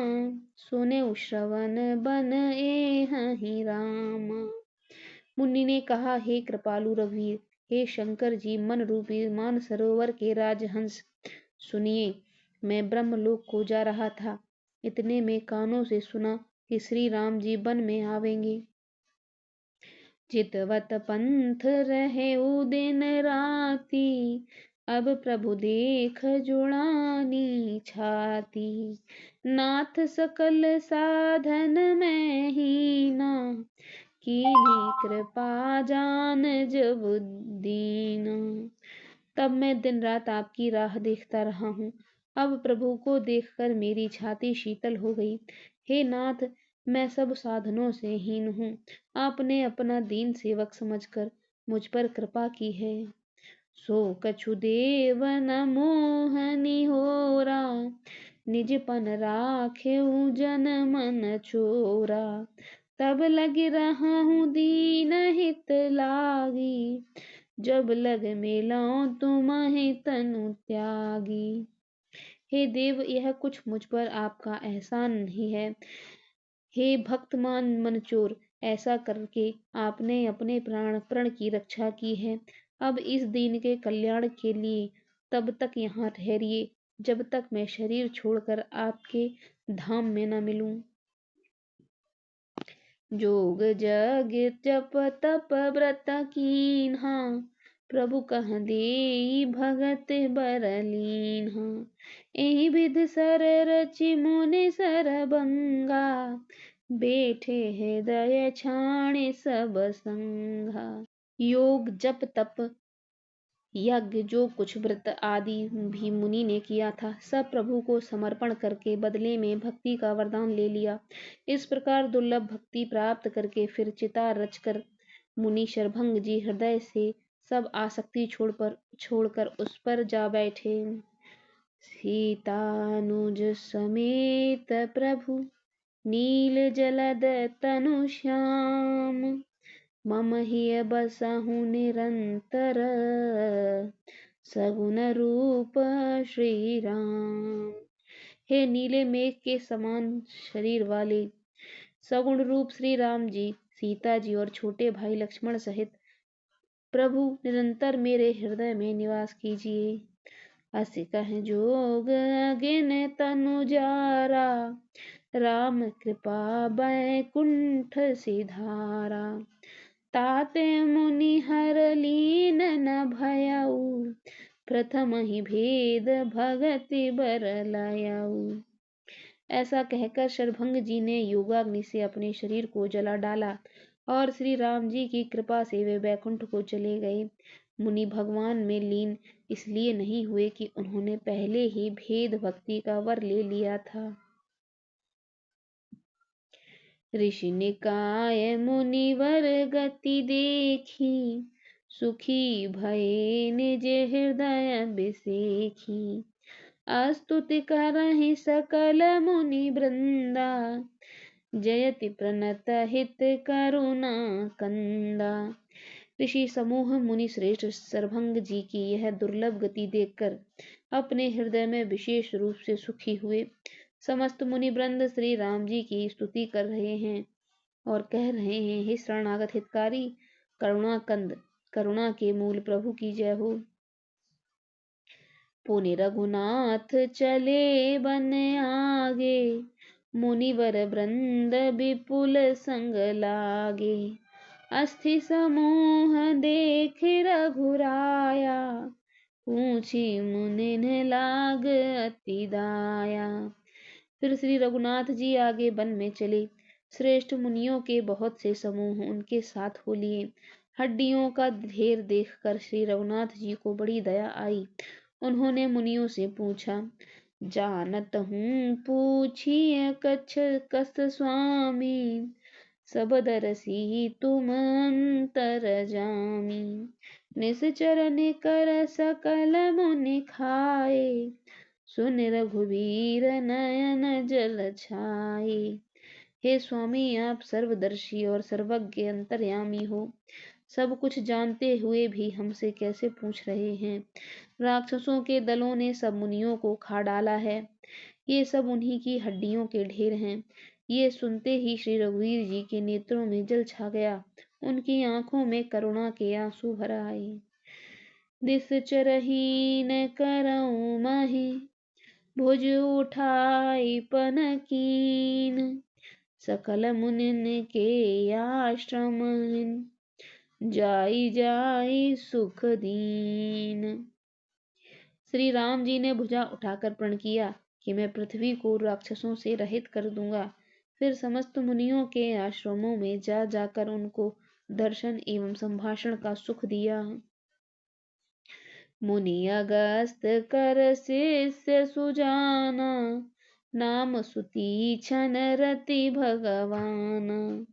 सुने श्रवण बन एहि रामा। मुनि ने कहा, हे कृपालु रघुवीर, हे शंकर जी मन रूपी मानसरोवर के राजहंस, सुनिए, मैं ब्रह्मलोक को जा रहा था। इतने में कानों से सुना कि श्री राम जी वन में आवेंगे। चितवत पंथ रहे दिन राती, अब प्रभु देख जुड़ानी छाती। नाथ सकल साधन में हीना, कीन्ही कृपा जान जब दीना। तब मैं दिन रात आपकी राह देखता रहा हूँ। अब प्रभु को देखकर मेरी छाती शीतल हो गई। हे नाथ, मैं सब साधनों से हीन हूँ। आपने अपना दीन सेवक समझकर मुझ पर कृपा की है। सो कछु देव न मोहनी होरा, निजपन राखेउ जन मन चोरा। तब लग रहा हूँ दीन हित लागी, जब लग मिलाऊं तुम्हें तनु त्यागी। हे देव, यह कुछ मुझ पर आपका एहसान नहीं है। हे भक्तमान मनचोर, ऐसा करके आपने अपने प्रण की रक्षा की है। अब इस दीन के कल्याण के लिए तब तक यहाँ ठहरिए जब तक मैं शरीर छोड़कर आपके धाम में न मिलूं। जोग जग जप तप व्रत कीन्हा, प्रभु कह देई भगत बरलीन्हा। एहि विधि सर रचि मुनि सरभंगा, बैठे हृदय छाणे सब संगा। योग जप तप यज्ञ जो कुछ व्रत आदि भी मुनि ने किया था, सब प्रभु को समर्पण करके बदले में भक्ति का वरदान ले लिया। इस प्रकार दुर्लभ भक्ति प्राप्त करके फिर चिता रचकर मुनि शरभंग जी हृदय से सब आसक्ति छोड़कर उस पर जा बैठे। सीतानुज समेत प्रभु, नील जलद तनु श्याम। मम हिय बसहु निरंतर, सगुन रूप श्री राम। हे नीले मेघ के समान शरीर वाले सगुण रूप श्री राम जी, सीता जी और छोटे भाई लक्ष्मण सहित प्रभु निरंतर मेरे हृदय में निवास कीजिए। अस कह जोग अगिन तनु जारा, राम कृपा बैकुंठ सिधारा। ताते मुनि हर लीन न भयउ, प्रथम ही भेद भगति बर लायऊ। ऐसा कहकर शरभंग जी ने योगाग्नि से अपने शरीर को जला डाला और श्री राम जी की कृपा से वे बैकुंठ को चले गए। मुनि भगवान में लीन इसलिए नहीं हुए कि उन्होंने पहले ही भेद भक्ति का वर ले लिया था। ऋषि निकाय मुनिवर गति देखी, सुखी भये निज हृदय बिसेखी। स्तुति करहि सकल मुनि वृंदा, जयति प्रणत हित करुणा कंदा। ऋषि समूह मुनि श्रेष्ठ सरभंग जी की यह दुर्लभ गति देखकर अपने हृदय में विशेष रूप से सुखी हुए। समस्त मुनि वृंद श्री राम जी की स्तुति कर रहे हैं और कह रहे हैं, हे शरणागत हितकारी, करुणा कंद, करुणा के मूल प्रभु की जय हो। पुनि रघुनाथ चले बन आगे, मुनिवर वृंद विपुल संग लागे। अस्थि समूह देख रघुराया, पूछी मुनिन लाग अति दाया। फिर श्री रघुनाथ जी आगे वन में चले। श्रेष्ठ मुनियों के बहुत से समूह उनके साथ हो लिए। हड्डियों का ढेर देखकर श्री रघुनाथ जी को बड़ी दया आई। उन्होंने मुनियों से पूछा, जानत हूँ पूछिए कछ कस स्वामी, सब दरसी तुम अंतरजामी। निश्चर निकर सकल मुनि खाए, सुन रघुवीर नयन जल छाए। हे स्वामी, आप सर्वदर्शी और सर्वज्ञ अंतर्यामी हो। सब कुछ जानते हुए भी हमसे कैसे पूछ रहे हैं? राक्षसों के दलों ने सब मुनियों को खा डाला है। ये सब उन्हीं की हड्डियों के ढेर हैं। ये सुनते ही श्री रघुवीर जी के नेत्रों में जल छा गया। उनकी आंखों में करुणा के आंसू भर आए। निश्चरहीन करऊं महि, भुज उठाई पन कीन। सकल मुनिन के आश्रम, जाई जाई सुख दीन। श्री राम जी ने भुजा उठाकर प्रण किया कि मैं पृथ्वी को राक्षसों से रहित कर दूंगा। फिर समस्त मुनियों के आश्रमों में जा जाकर उनको दर्शन एवं संभाषण का सुख दिया। मुनि अगस्त कर शिष्य सुजाना, नाम सुतीक्षण रति भगवान।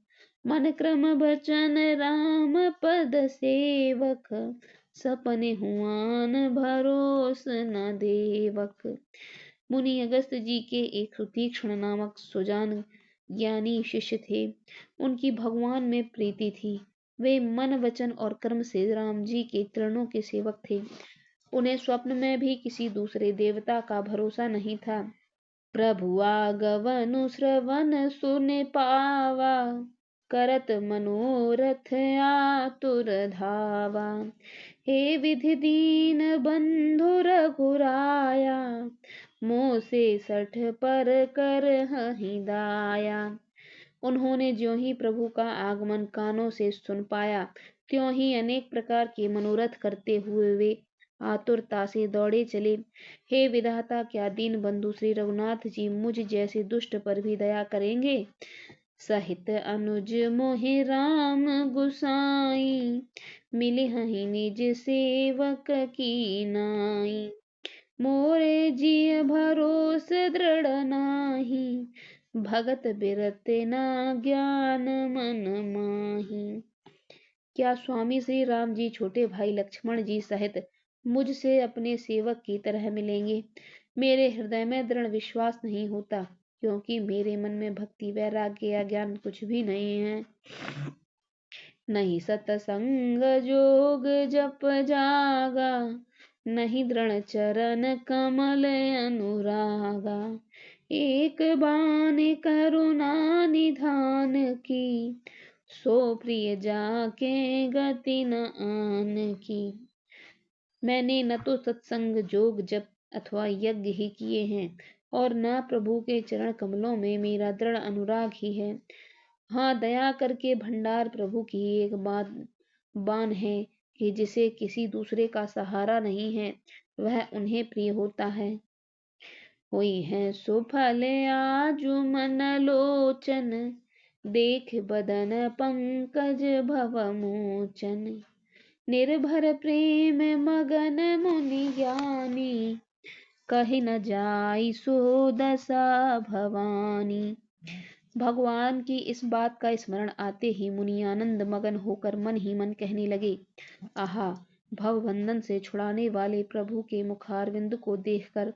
मन क्रम वचन राम पद सेवक, सपने हुआन भरोस न देवक। मुनि अगस्त जी के एक सुतीक्षण नामक सुजान ज्ञानी शिष्य थे। उनकी भगवान में प्रीति थी। वे मन वचन और कर्म से राम जी के चरणों के सेवक थे। उन्हें स्वप्न में भी किसी दूसरे देवता का भरोसा नहीं था। प्रभु आगवनु श्रवण सुन पावा, करत मनोरथ आतुर धावा। हे विधि दीन बंधु रघुराया, मोह से सठ पर कर हहि दाया। उन्होंने ज्यों ही प्रभु का आगमन कानों से सुन पाया, त्यों ही अनेक प्रकार के मनोरथ करते हुए वे आतुरता से दौड़े चले। हे विधाता, क्या दीन बंधु श्री रघुनाथ जी मुझ जैसे दुष्ट पर भी दया करेंगे? सहित अनुज मोहि राम गुसाई, मिले हहि निज सेवक की नाई। मोरे जिय भरोस दृढ़ नाही, भगत बिरत ना ज्ञान मन माही। क्या स्वामी श्री राम जी छोटे भाई लक्ष्मण जी सहित मुझसे अपने सेवक की तरह मिलेंगे? मेरे हृदय में दृढ़ विश्वास नहीं होता, क्योंकि मेरे मन में भक्ति वैराग्य या ज्ञान कुछ भी नहीं है। नहीं सतसंग जोग जप जागा, नहीं दृढ़ चरण कमल अनुरागा। एक बान करुणा निधान की, सो प्रिय जाके गति न आन की। मैंने न तो सत्संग जोग जप अथवा यज्ञ ही किए हैं, और न प्रभु के चरण कमलों में मेरा दृढ़ अनुराग ही है। हाँ, दया करके भंडार प्रभु की एक बान है कि जिसे किसी दूसरे का सहारा नहीं है, वह उन्हें प्रिय होता है। हुई है सुफल आजु मन लोचन, देख बदन पंकज भव मोचन। निर्भर प्रेम मगन मुनि ज्ञानी, कहि न जाई सो दशा भवानी। भगवान की इस बात का स्मरण आते ही मुनि आनंद मगन होकर मन ही मन कहने लगे, आहा, भवबंधन से छुड़ाने वाले प्रभु के मुखारविंद को देखकर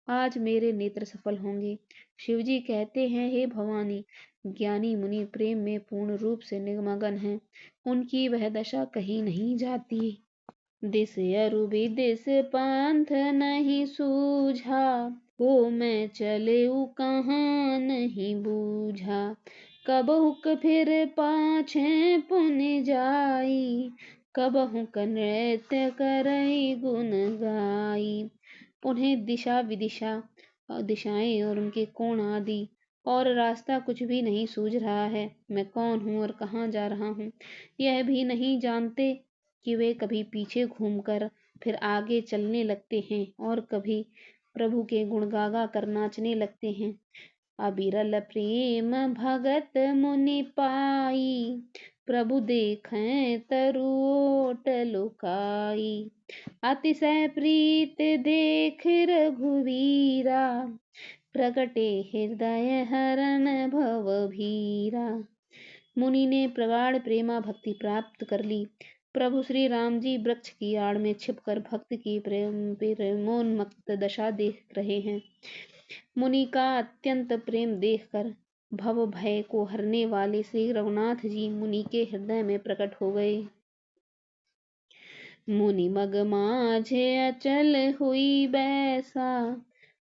आज मेरे नेत्र सफल होंगे। शिवजी कहते हैं, हे भवानी, ज्ञानी मुनि प्रेम में पूर्ण रूप से निमग्न हैं, उनकी वह दशा कहीं नहीं जाती। दिस अरु विदिस पंथ नहीं सूझा, हो मैं चले कहाँ नहीं बूझा। कबहुक फिर पाछे पुन जाई, कबहुक नृत्य करई गुण गाई। उन्हें दिशा विदिशा, दिशाएं और उनके कोण आदि और रास्ता कुछ भी नहीं सूझ रहा है। मैं कौन हूँ और कहाँ जा रहा हूँ यह भी नहीं जानते कि वे कभी पीछे घूमकर फिर आगे चलने लगते हैं और कभी प्रभु के गुण गागा कर नाचने लगते हैं। अबिरल प्रेम भगत मुनि पाई, प्रभु देखें तरुओट लुकाई। अतिशय प्रीत देख रघुवीरा, प्रगटे हृदय हरण भव भीरा। मुनि ने प्रगाढ़ प्रेमा भक्ति प्राप्त कर ली। प्रभु श्री राम जी वृक्ष की आड़ में छिपकर भक्त की प्रेमोन्मत्त दशा देख रहे हैं। मुनि का अत्यंत प्रेम देखकर भव भय को हरने वाले श्री रघुनाथ जी मुनि के हृदय में प्रकट हो गए। मुनि मग माझे अचल हुई बैसा,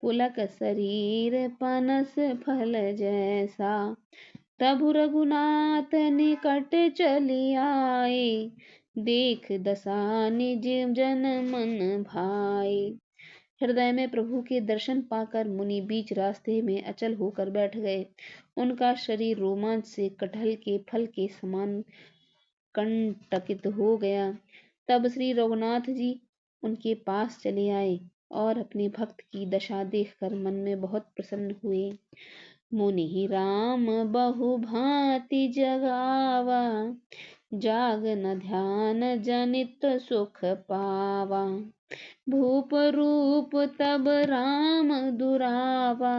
पुलक शरीर पनस फल जैसा। प्रभु रघुनाथ निकट चली आए, देख दशा निज जन मन भाए। हृदय में प्रभु के दर्शन पाकर मुनि बीच रास्ते में अचल होकर बैठ गए। उनका शरीर रोमांच से कटहल के फल के समान कंटकित हो गया। तब श्री रघुनाथ जी उनके पास चले आए और अपने भक्त की दशा देखकर मन में बहुत प्रसन्न हुए। मुनि राम बहु भांति जगावा, जाग न ध्यान जनित सुख पावा। भूप रूप तब राम दुरावा,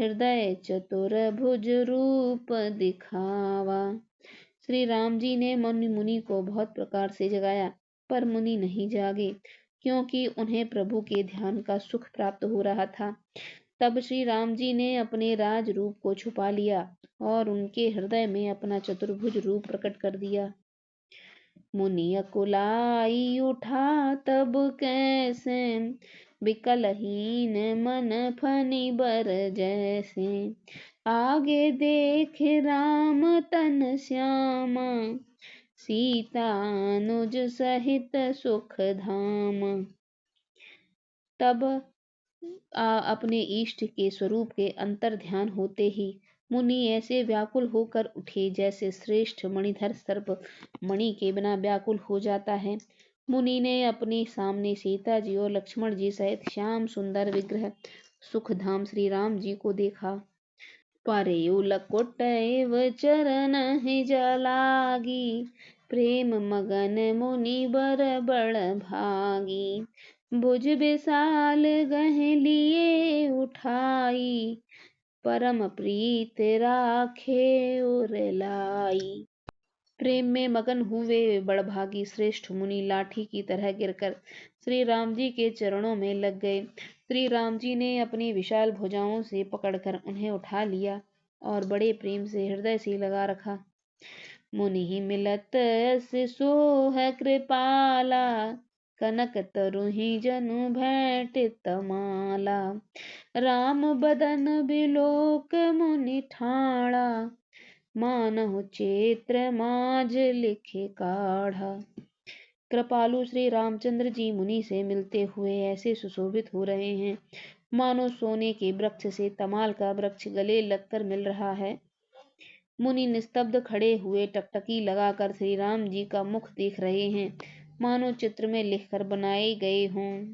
हृदय चतुर भुज रूप दिखावा। श्री राम जी ने मुनि को बहुत प्रकार से जगाया, पर मुनि नहीं जागे, क्योंकि उन्हें प्रभु के ध्यान का सुख प्राप्त हो रहा था। तब श्री राम जी ने अपने राज रूप को छुपा लिया और उनके हृदय में अपना चतुर्भुज रूप प्रकट कर दिया। मुनि अकुलाई उठा तब कैसे, विकलहीन मन फनि बर जैसे। आगे देख राम तन श्यामा, सीता अनुज सहित सुख धाम। तब अपने इष्ट के स्वरूप के अंतर ध्यान होते ही मुनि ऐसे व्याकुल होकर उठे जैसे श्रेष्ठ मणिधर सर्प मणि के बिना व्याकुल हो जाता है। मुनि ने अपने सामने सीता जी और लक्ष्मण जी सहित श्याम सुंदर विग्रह सुखधाम श्री राम जी को देखा। परेउ लकुट एव चरण ही जलागी, प्रेम मगन मुनि बर बड़ भागी। भुज विशाल गह लिए उठाई, परम प्रीत राखे उर लाई। प्रेम में मगन हुए बड़भागी श्रेष्ठ मुनि लाठी की तरह गिरकर श्री राम जी के चरणों में लग गए। श्री राम जी ने अपनी विशाल भुजाओं से पकड़कर उन्हें उठा लिया और बड़े प्रेम से हृदय से लगा रखा। मुनि मिलत अस सोह कृपाला, कनक तरुहि जनु भेंट तमाला। राम बदन बिलोक मुनि ठाड़ा, मानहु चेत्र माज लिखे काढ़ा। कृपालु श्री रामचंद्र जी मुनि से मिलते हुए ऐसे सुशोभित हो रहे हैं मानो सोने के वृक्ष से तमाल का वृक्ष गले लगकर मिल रहा है। मुनि निस्तब्ध खड़े हुए टकटकी लगाकर श्री राम जी का मुख देख रहे हैं, मानो चित्र में लिखकर बनाए गए हों।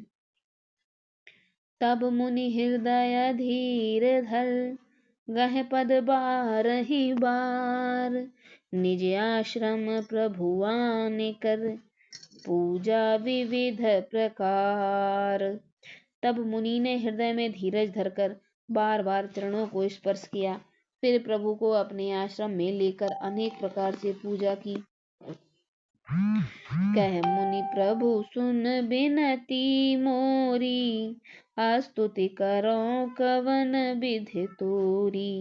तब मुनि हृदय धीर धर, गह पद बारहि बार। निज आश्रम प्रभुआन कर, पूजा विविध प्रकार। तब मुनि ने हृदय में धीरज धरकर बार बार चरणों को स्पर्श किया, फिर प्रभु को अपने आश्रम में लेकर अनेक प्रकार से पूजा की। कह मुनि प्रभु सुन बिनती मोरी, स्तुति करो कवन विधि तोरी।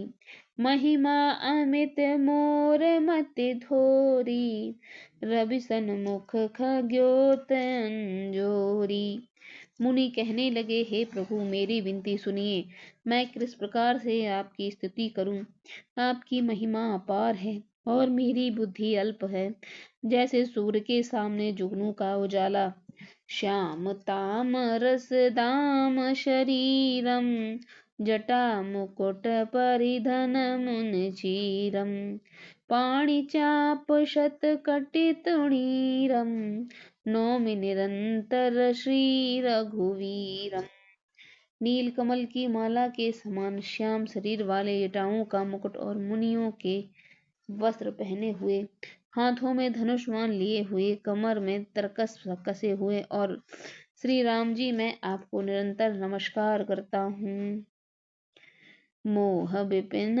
महिमा अमित मोर मति थोरी, रवि सन्मुख खग्योत अंजोरी। मुनि कहने लगे, हे प्रभु मेरी विनती सुनिए, मैं किस प्रकार से आपकी स्तुति करूं। आपकी महिमा अपार है और मेरी बुद्धि अल्प है। जैसे सूर्य के सामने जुगनू का उजाला। श्याम ताम रस दाम शरीरम, जटा मुकुट परिधन मुन चीरम। पाणि चाप शत कटि तुणीरम, नौमि निरंतर श्री रघुवीरम। नील कमल की माला के समान श्याम शरीर वाले, जटाओं का मुकुट और मुनियों के वस्त्र पहने हुए, हाथों में धनुष बाण लिए हुए, कमर में तरकस कसे हुए और श्री राम जी, मैं आपको निरंतर नमस्कार करता हूँ। मोह विपिन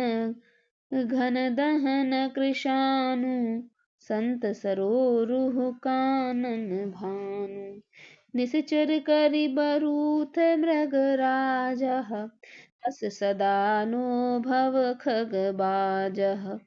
घन दहन कृशानु, संत सरोरुह कानन भानु। निश्चर करि बरूथ मृगराजः, अस सदा नो भव खगबाजः।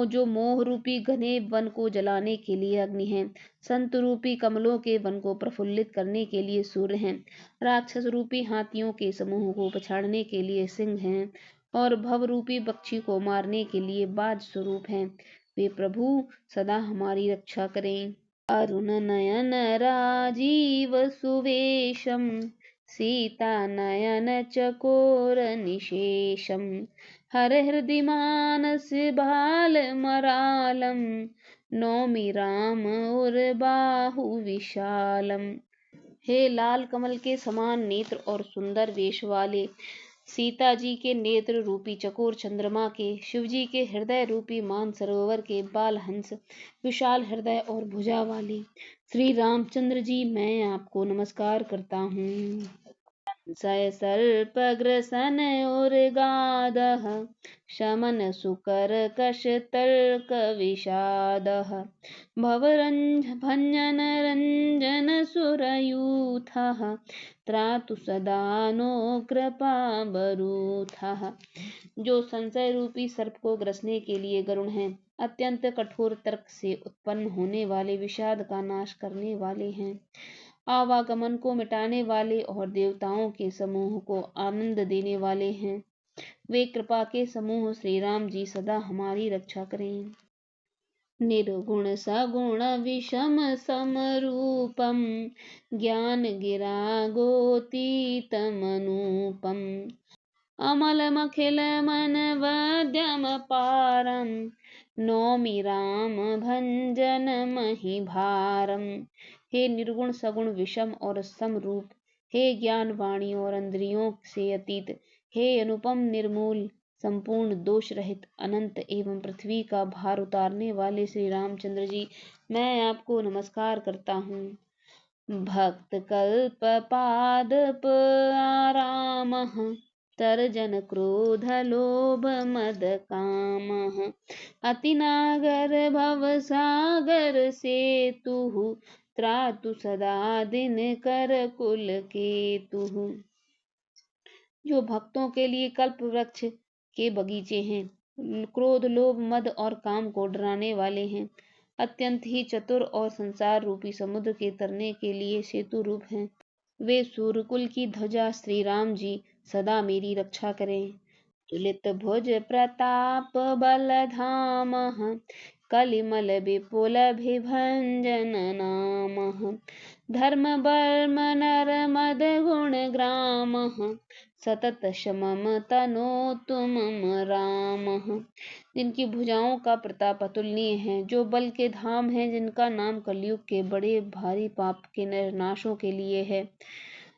जो मोह रूपी घने वन को जलाने के लिए अग्नि है, संत रूपी कमलों के वन को प्रफुल्लित करने के लिए सूर्य हैं, राक्षस रूपी हाथियों के समूह को पछाड़ने के लिए सिंह हैं, और भव रूपी पक्षी को मारने के लिए बाज स्वरूप हैं। वे प्रभु सदा हमारी रक्षा करें। अरुण नयन राजीव सुवेशम, सीता नयन चकोर निशेषम। हर हृदय मानस बाल मरालम, नौमि राम और बाहु विशालम। हे लाल कमल के समान नेत्र और सुंदर वेश वाले, सीता जी के नेत्र रूपी चकोर चंद्रमा के, शिव जी के हृदय रूपी मान सरोवर के बाल हंस, विशाल हृदय और भुजा वाले श्री रामचंद्र जी, मैं आपको नमस्कार करता हूँ। सय सर्पग्रसन और गादः, शमन सुकर कश तर्क विषादः। भंजन रंजन सुरयूथः, त्रातु सदा नो कृपा बरूथः। जो संशय रूपी सर्प को ग्रसने के लिए गरुण हैं, अत्यंत कठोर तर्क से उत्पन्न होने वाले विषाद का नाश करने वाले हैं, आवागमन को मिटाने वाले और देवताओं के समूह को आनंद देने वाले हैं। वे कृपा के समूह श्री राम जी सदा हमारी रक्षा करें। निर्गुण सगुण विषम समरूपम, ज्ञान गिरा गोतीतमनूपम। अमल मखिल मन वद्यम पारम, नौमि राम भंजन मही भारम। हे निर्गुण सगुण विषम और समरूप, हे ज्ञान वाणी और इंद्रियों से अतीत, हे अनुपम निर्मूल संपूर्ण दोष रहित अनंत एवं पृथ्वी का भार उतारने वाले श्री रामचंद्र जी, मैं आपको नमस्कार करता हूँ। भक्त कल्प पादप आरामः, तर्जन क्रोध लोभ मद कामः। अति नागर भव सागर सेतुः, त्रातु सदा दिन कर कुल केतुः। जो भक्तों के लिए कल्प वृक्ष के बगीचे हैं, क्रोध लोभ मद और काम को डराने वाले हैं, अत्यंत ही चतुर और संसार रूपी समुद्र के तरने के लिए सेतु रूप हैं। वे सूर्यकुल की ध्वजा श्री राम जी सदा मेरी रक्षा करें। तुलित भुज प्रताप बल धामः, कलिमल विपुल विभंजन नामः। धर्म वर्म नर मद गुण ग्रामः, सतत शमम तनोतु मम रामः। जिनकी भुजाओं का प्रताप अतुलनीय है, जो बल के धाम है, जिनका नाम कलयुग के बड़े भारी पाप के नाशों के लिए है,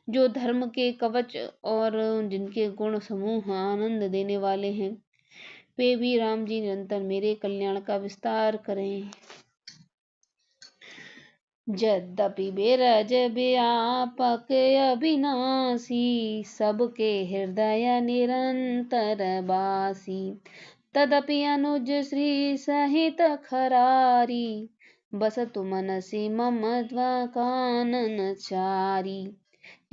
जो धर्म के कवच और जिनके गुण समूह आनंद देने वाले हैं, वे भी राम जी निरंतर मेरे कल्याण का विस्तार करें। यद्यपि बिरज व्यापक अविनाशी, सबके हृदय निरंतर बासी। तदपि अनुज श्री सहित खरारी, बसतु मनसि मम काननचारी।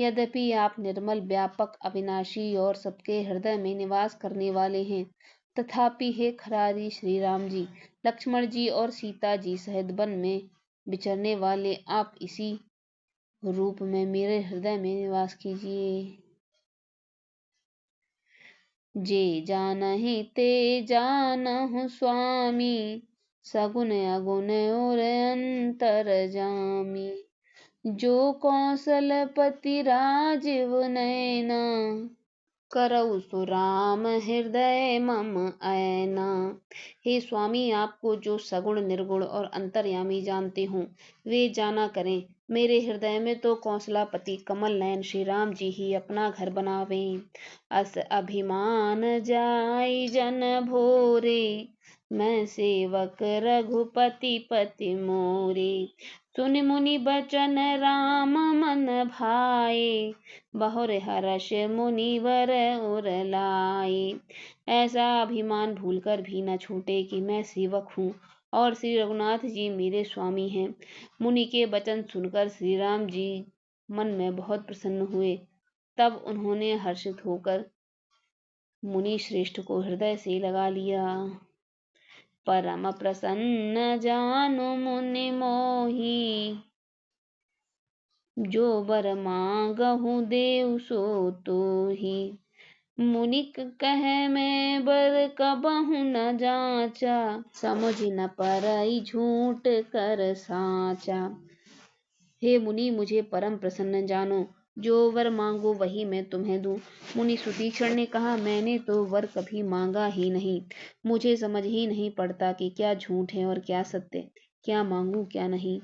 यद्यपि आप निर्मल, व्यापक, अविनाशी और सबके हृदय में निवास करने वाले हैं, तथापि हे खरारी श्री राम जी, लक्ष्मण जी और सीता जी सहित वन में विचरने वाले आप इसी रूप में मेरे हृदय में निवास कीजिए। जे जानहि ते जानहु स्वामी, सगुन अगुन और अंतरजामी। जो कौशलपति राजीव नयना, करऊ सो राम हृदय मम ऐना। हे स्वामी, आपको जो सगुण, निर्गुण और अंतर्यामी जानते हों, वे जाना करें। मेरे हृदय में तो कौशलापति कमल नयन श्री राम जी ही अपना घर बनावें। अस अभिमान जाई जन भोरे, मैं सेवक रघुपति पति मोरे। सुनि मुनि बचन राम मन भाए, बहुर हर्ष मुनिवर उर लाए। ऐसा अभिमान भूलकर भी न छूटे कि मैं सेवक हूँ और श्री रघुनाथ जी मेरे स्वामी हैं। मुनि के वचन सुनकर श्री राम जी मन में बहुत प्रसन्न हुए। तब उन्होंने हर्षित होकर मुनि श्रेष्ठ को हृदय से लगा लिया। परम प्रसन्न जानु मुनि मोहि, जो वर मांगहु देव सो तोहि। मुनिक कहे मैं बर कबहु न जाचा, समझ न परई झूठ कर साचा। हे मुनि, मुझे परम प्रसन्न जानो, जो वर मांगो वही मैं तुम्हें दूं। मुनि सुतीक्षण ने कहा, मैंने तो वर कभी मांगा ही नहीं। मुझे समझ ही नहीं पड़ता कि क्या झूठ है और क्या सत्य, क्या मांगू क्या नहीं।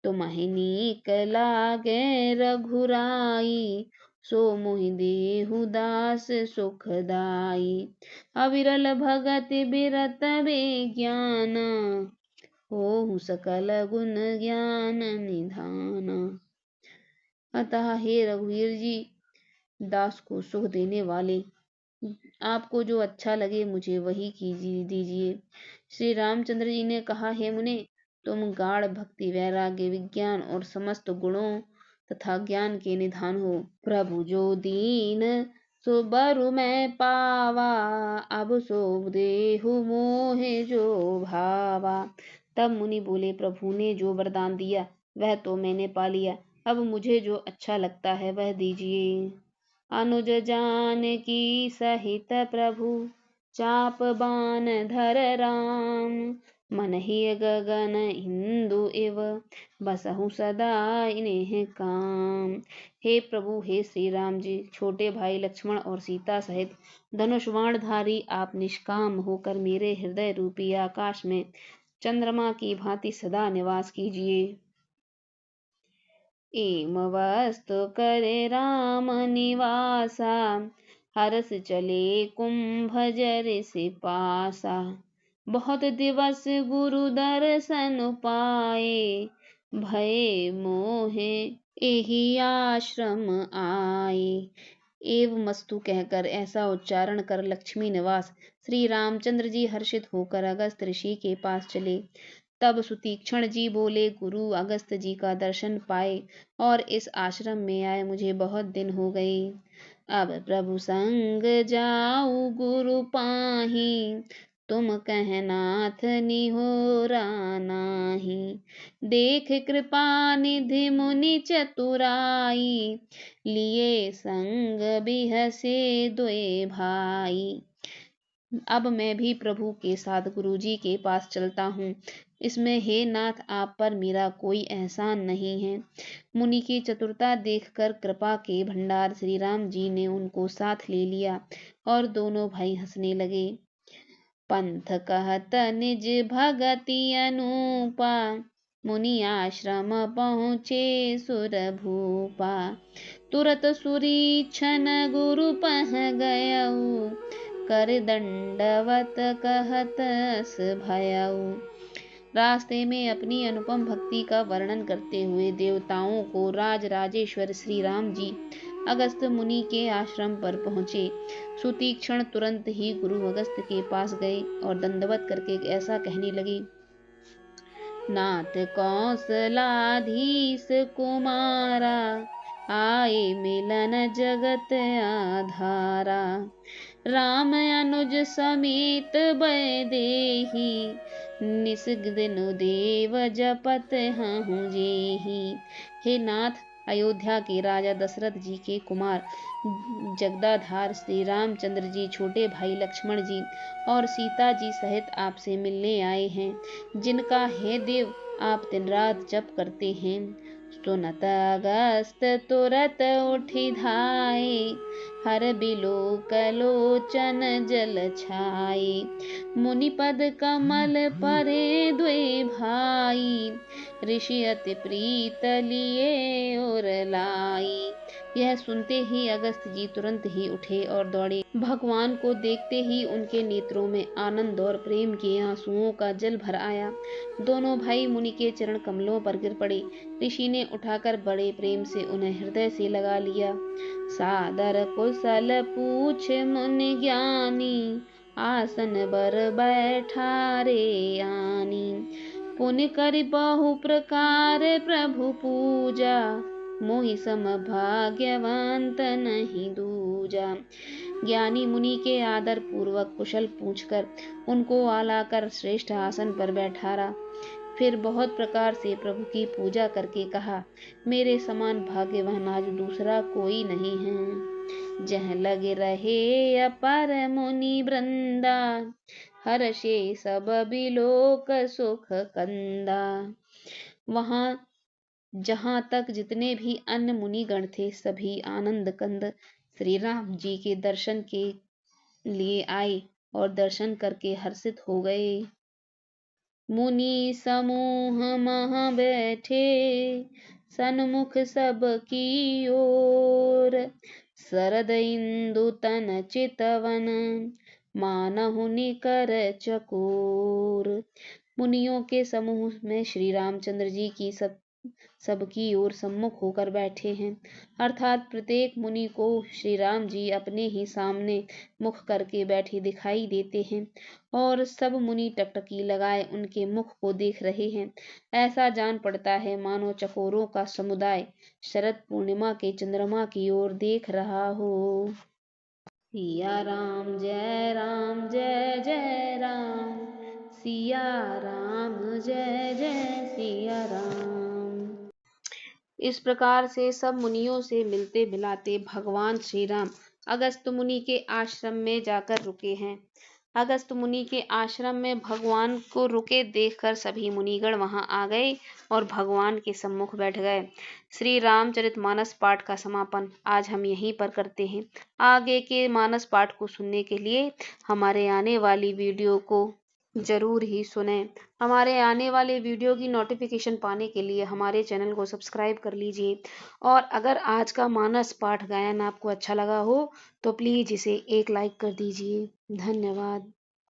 तुम्हें नीक लागे रघुराई, सो मोहि देहु दास सुखदाई। अविरल भगत बिरत विज्ञान, होहु सकल गुण ज्ञान निधान। अतः हे रघुवीर जी, दास को सुख देने वाले, आपको जो अच्छा लगे मुझे वही कीजिए दीजिए। श्री रामचंद्र जी ने कहा, हे मुने, तुम गाढ़ भक्ति, वैराग्य, विज्ञान और समस्त गुणों तथा ज्ञान के निधान हो। प्रभु जो दीन सो बरु मैं पावा, अब सो देहु मोहे जो भावा। तब मुनि बोले, प्रभु ने जो वरदान दिया वह तो मैंने पा लिया, अब मुझे जो अच्छा लगता है वह दीजिए। अनुज जान की सहित प्रभु, चाप बान धर राम। मन ही गगन इंदु इव, बसहु सदा इन्हें काम। हे प्रभु, हे श्री राम जी, छोटे भाई लक्ष्मण और सीता सहित धनुष बाणधारी आप निष्काम होकर मेरे हृदय रूपी आकाश में चंद्रमा की भांति सदा निवास कीजिए। एम वस्तु करे राम निवासा, हरस चले कुंभ जर से पासा। बहुत दिवस गुरु दर्शन पाए, भय मोहे एहि आश्रम आए। एव मस्तु कहकर ऐसा उच्चारण कर लक्ष्मी निवास श्री रामचंद्र जी हर्षित होकर अगस्त ऋषि के पास चले। तब सुतीक्षण जी बोले, गुरु अगस्त जी का दर्शन पाए और इस आश्रम में आए मुझे बहुत दिन हो गए। अब प्रभु संग जाऊ गुरु पाही, तुम कहनाथ निहोरा नाही। देख कृपा निधि मुनि चतुराई, लिए संग बिहसे दुए भाई। अब मैं भी प्रभु के साथ गुरु जी के पास चलता हूँ। इसमें हे नाथ, आप पर मेरा कोई एहसान नहीं है। मुनि की चतुरता देखकर कृपा के भंडार श्री राम जी ने उनको साथ ले लिया और दोनों भाई हंसने लगे। पंथ कहत निज भगति अनूपा, मुनि आश्रम पहुँचे सुर भूपा। तुरत सुरीक्षण गुरु पह गयऊ, कर दंडवत कहत अस भयऊ। रास्ते में अपनी अनुपम भक्ति का वर्णन करते हुए देवताओं को राज राजेश्वर श्री राम जी अगस्त मुनि के आश्रम पर पहुँचे। सुतीक्षण तुरंत ही गुरु अगस्त के पास गए और दंडवत करके ऐसा कहने लगे, नाथ कौशलाधीश कुमारा, आए मिलन जगत आधारा। राम अनुज समेत वैदेही, निस दिन देव जपत हूँ जेही। हे नाथ, अयोध्या के राजा दशरथ जी के कुमार जगदाधार श्री रामचंद्र जी, छोटे भाई लक्ष्मण जी और सीता जी सहित आपसे मिलने आए हैं, जिनका हे देव आप दिन रात जप करते हैं। सुनत अगस्त तुरत उठि धाये, हर बिलोक लोचन जल छाये। मुनिपद कमल परे द्वे भाई, ऋषि अति प्रीत लिए और लाई। यह सुनते ही अगस्त जी तुरंत ही उठे और दौड़े। भगवान को देखते ही उनके नेत्रों में आनंद और प्रेम के आंसुओं का जल भर आया। दोनों भाई मुनि के चरण कमलों पर गिर पड़े। ऋषि ने उठाकर बड़े प्रेम से उन्हें हृदय से लगा लिया। सादर कुशल पूछ मुनि ज्ञानी, आसन बर बैठा रे आनी। पुण्य करि बहु प्रकार प्रभु पूजा, मोहि सम भाग्यवंत नहीं दूजा। ज्ञानी मुनि के आदर पूर्वक कुशल पूछकर उनको आलाकर श्रेष्ठ आसन पर बैठारा। फिर बहुत प्रकार से प्रभु की पूजा करके कहा, मेरे समान भाग्यवान आज दूसरा कोई नहीं है। जह लगे रहे अपर मुनि वृंदा, हर्षे सब बिलोक सुख कंदा। वहां जहां तक जितने भी अन्य मुनिगण थे, सभी आनंद कंद श्री राम जी के दर्शन के लिए आए और दर्शन करके हर्षित हो गए। मुनि समूह मह बैठे, सन्मुख सब की ओर। शरद इंदु तन चितवन, मानहु निकर चकोर। मुनियों के समूह में श्री रामचंद्र जी की सबकी ओर सम्मुख होकर बैठे हैं, अर्थात प्रत्येक मुनि को श्री राम जी अपने ही सामने मुख करके बैठे दिखाई देते हैं और सब मुनि टकटकी लगाए उनके मुख को देख रहे हैं। ऐसा जान पड़ता है मानो चकोरों का समुदाय शरद पूर्णिमा के चंद्रमा की ओर देख रहा हो। सिया राम जय जय राम, सिया राम जय जय सिया राम। इस प्रकार से सब मुनियों से मिलते मिलाते भगवान श्री राम अगस्त मुनि के आश्रम में जाकर रुके हैं। अगस्त मुनि के आश्रम में भगवान को रुके देखकर सभी मुनिगण वहां आ गए और भगवान के सम्मुख बैठ गए। श्री रामचरितमानस पाठ का समापन आज हम यहीं पर करते हैं। आगे के मानस पाठ को सुनने के लिए हमारे आने वाली वीडियो को जरूर ही सुनें। हमारे आने वाले वीडियो की नोटिफिकेशन पाने के लिए हमारे चैनल को सब्सक्राइब कर लीजिए। और अगर आज का मानस पाठ गायन आपको अच्छा लगा हो तो प्लीज़ इसे एक लाइक कर दीजिए। धन्यवाद।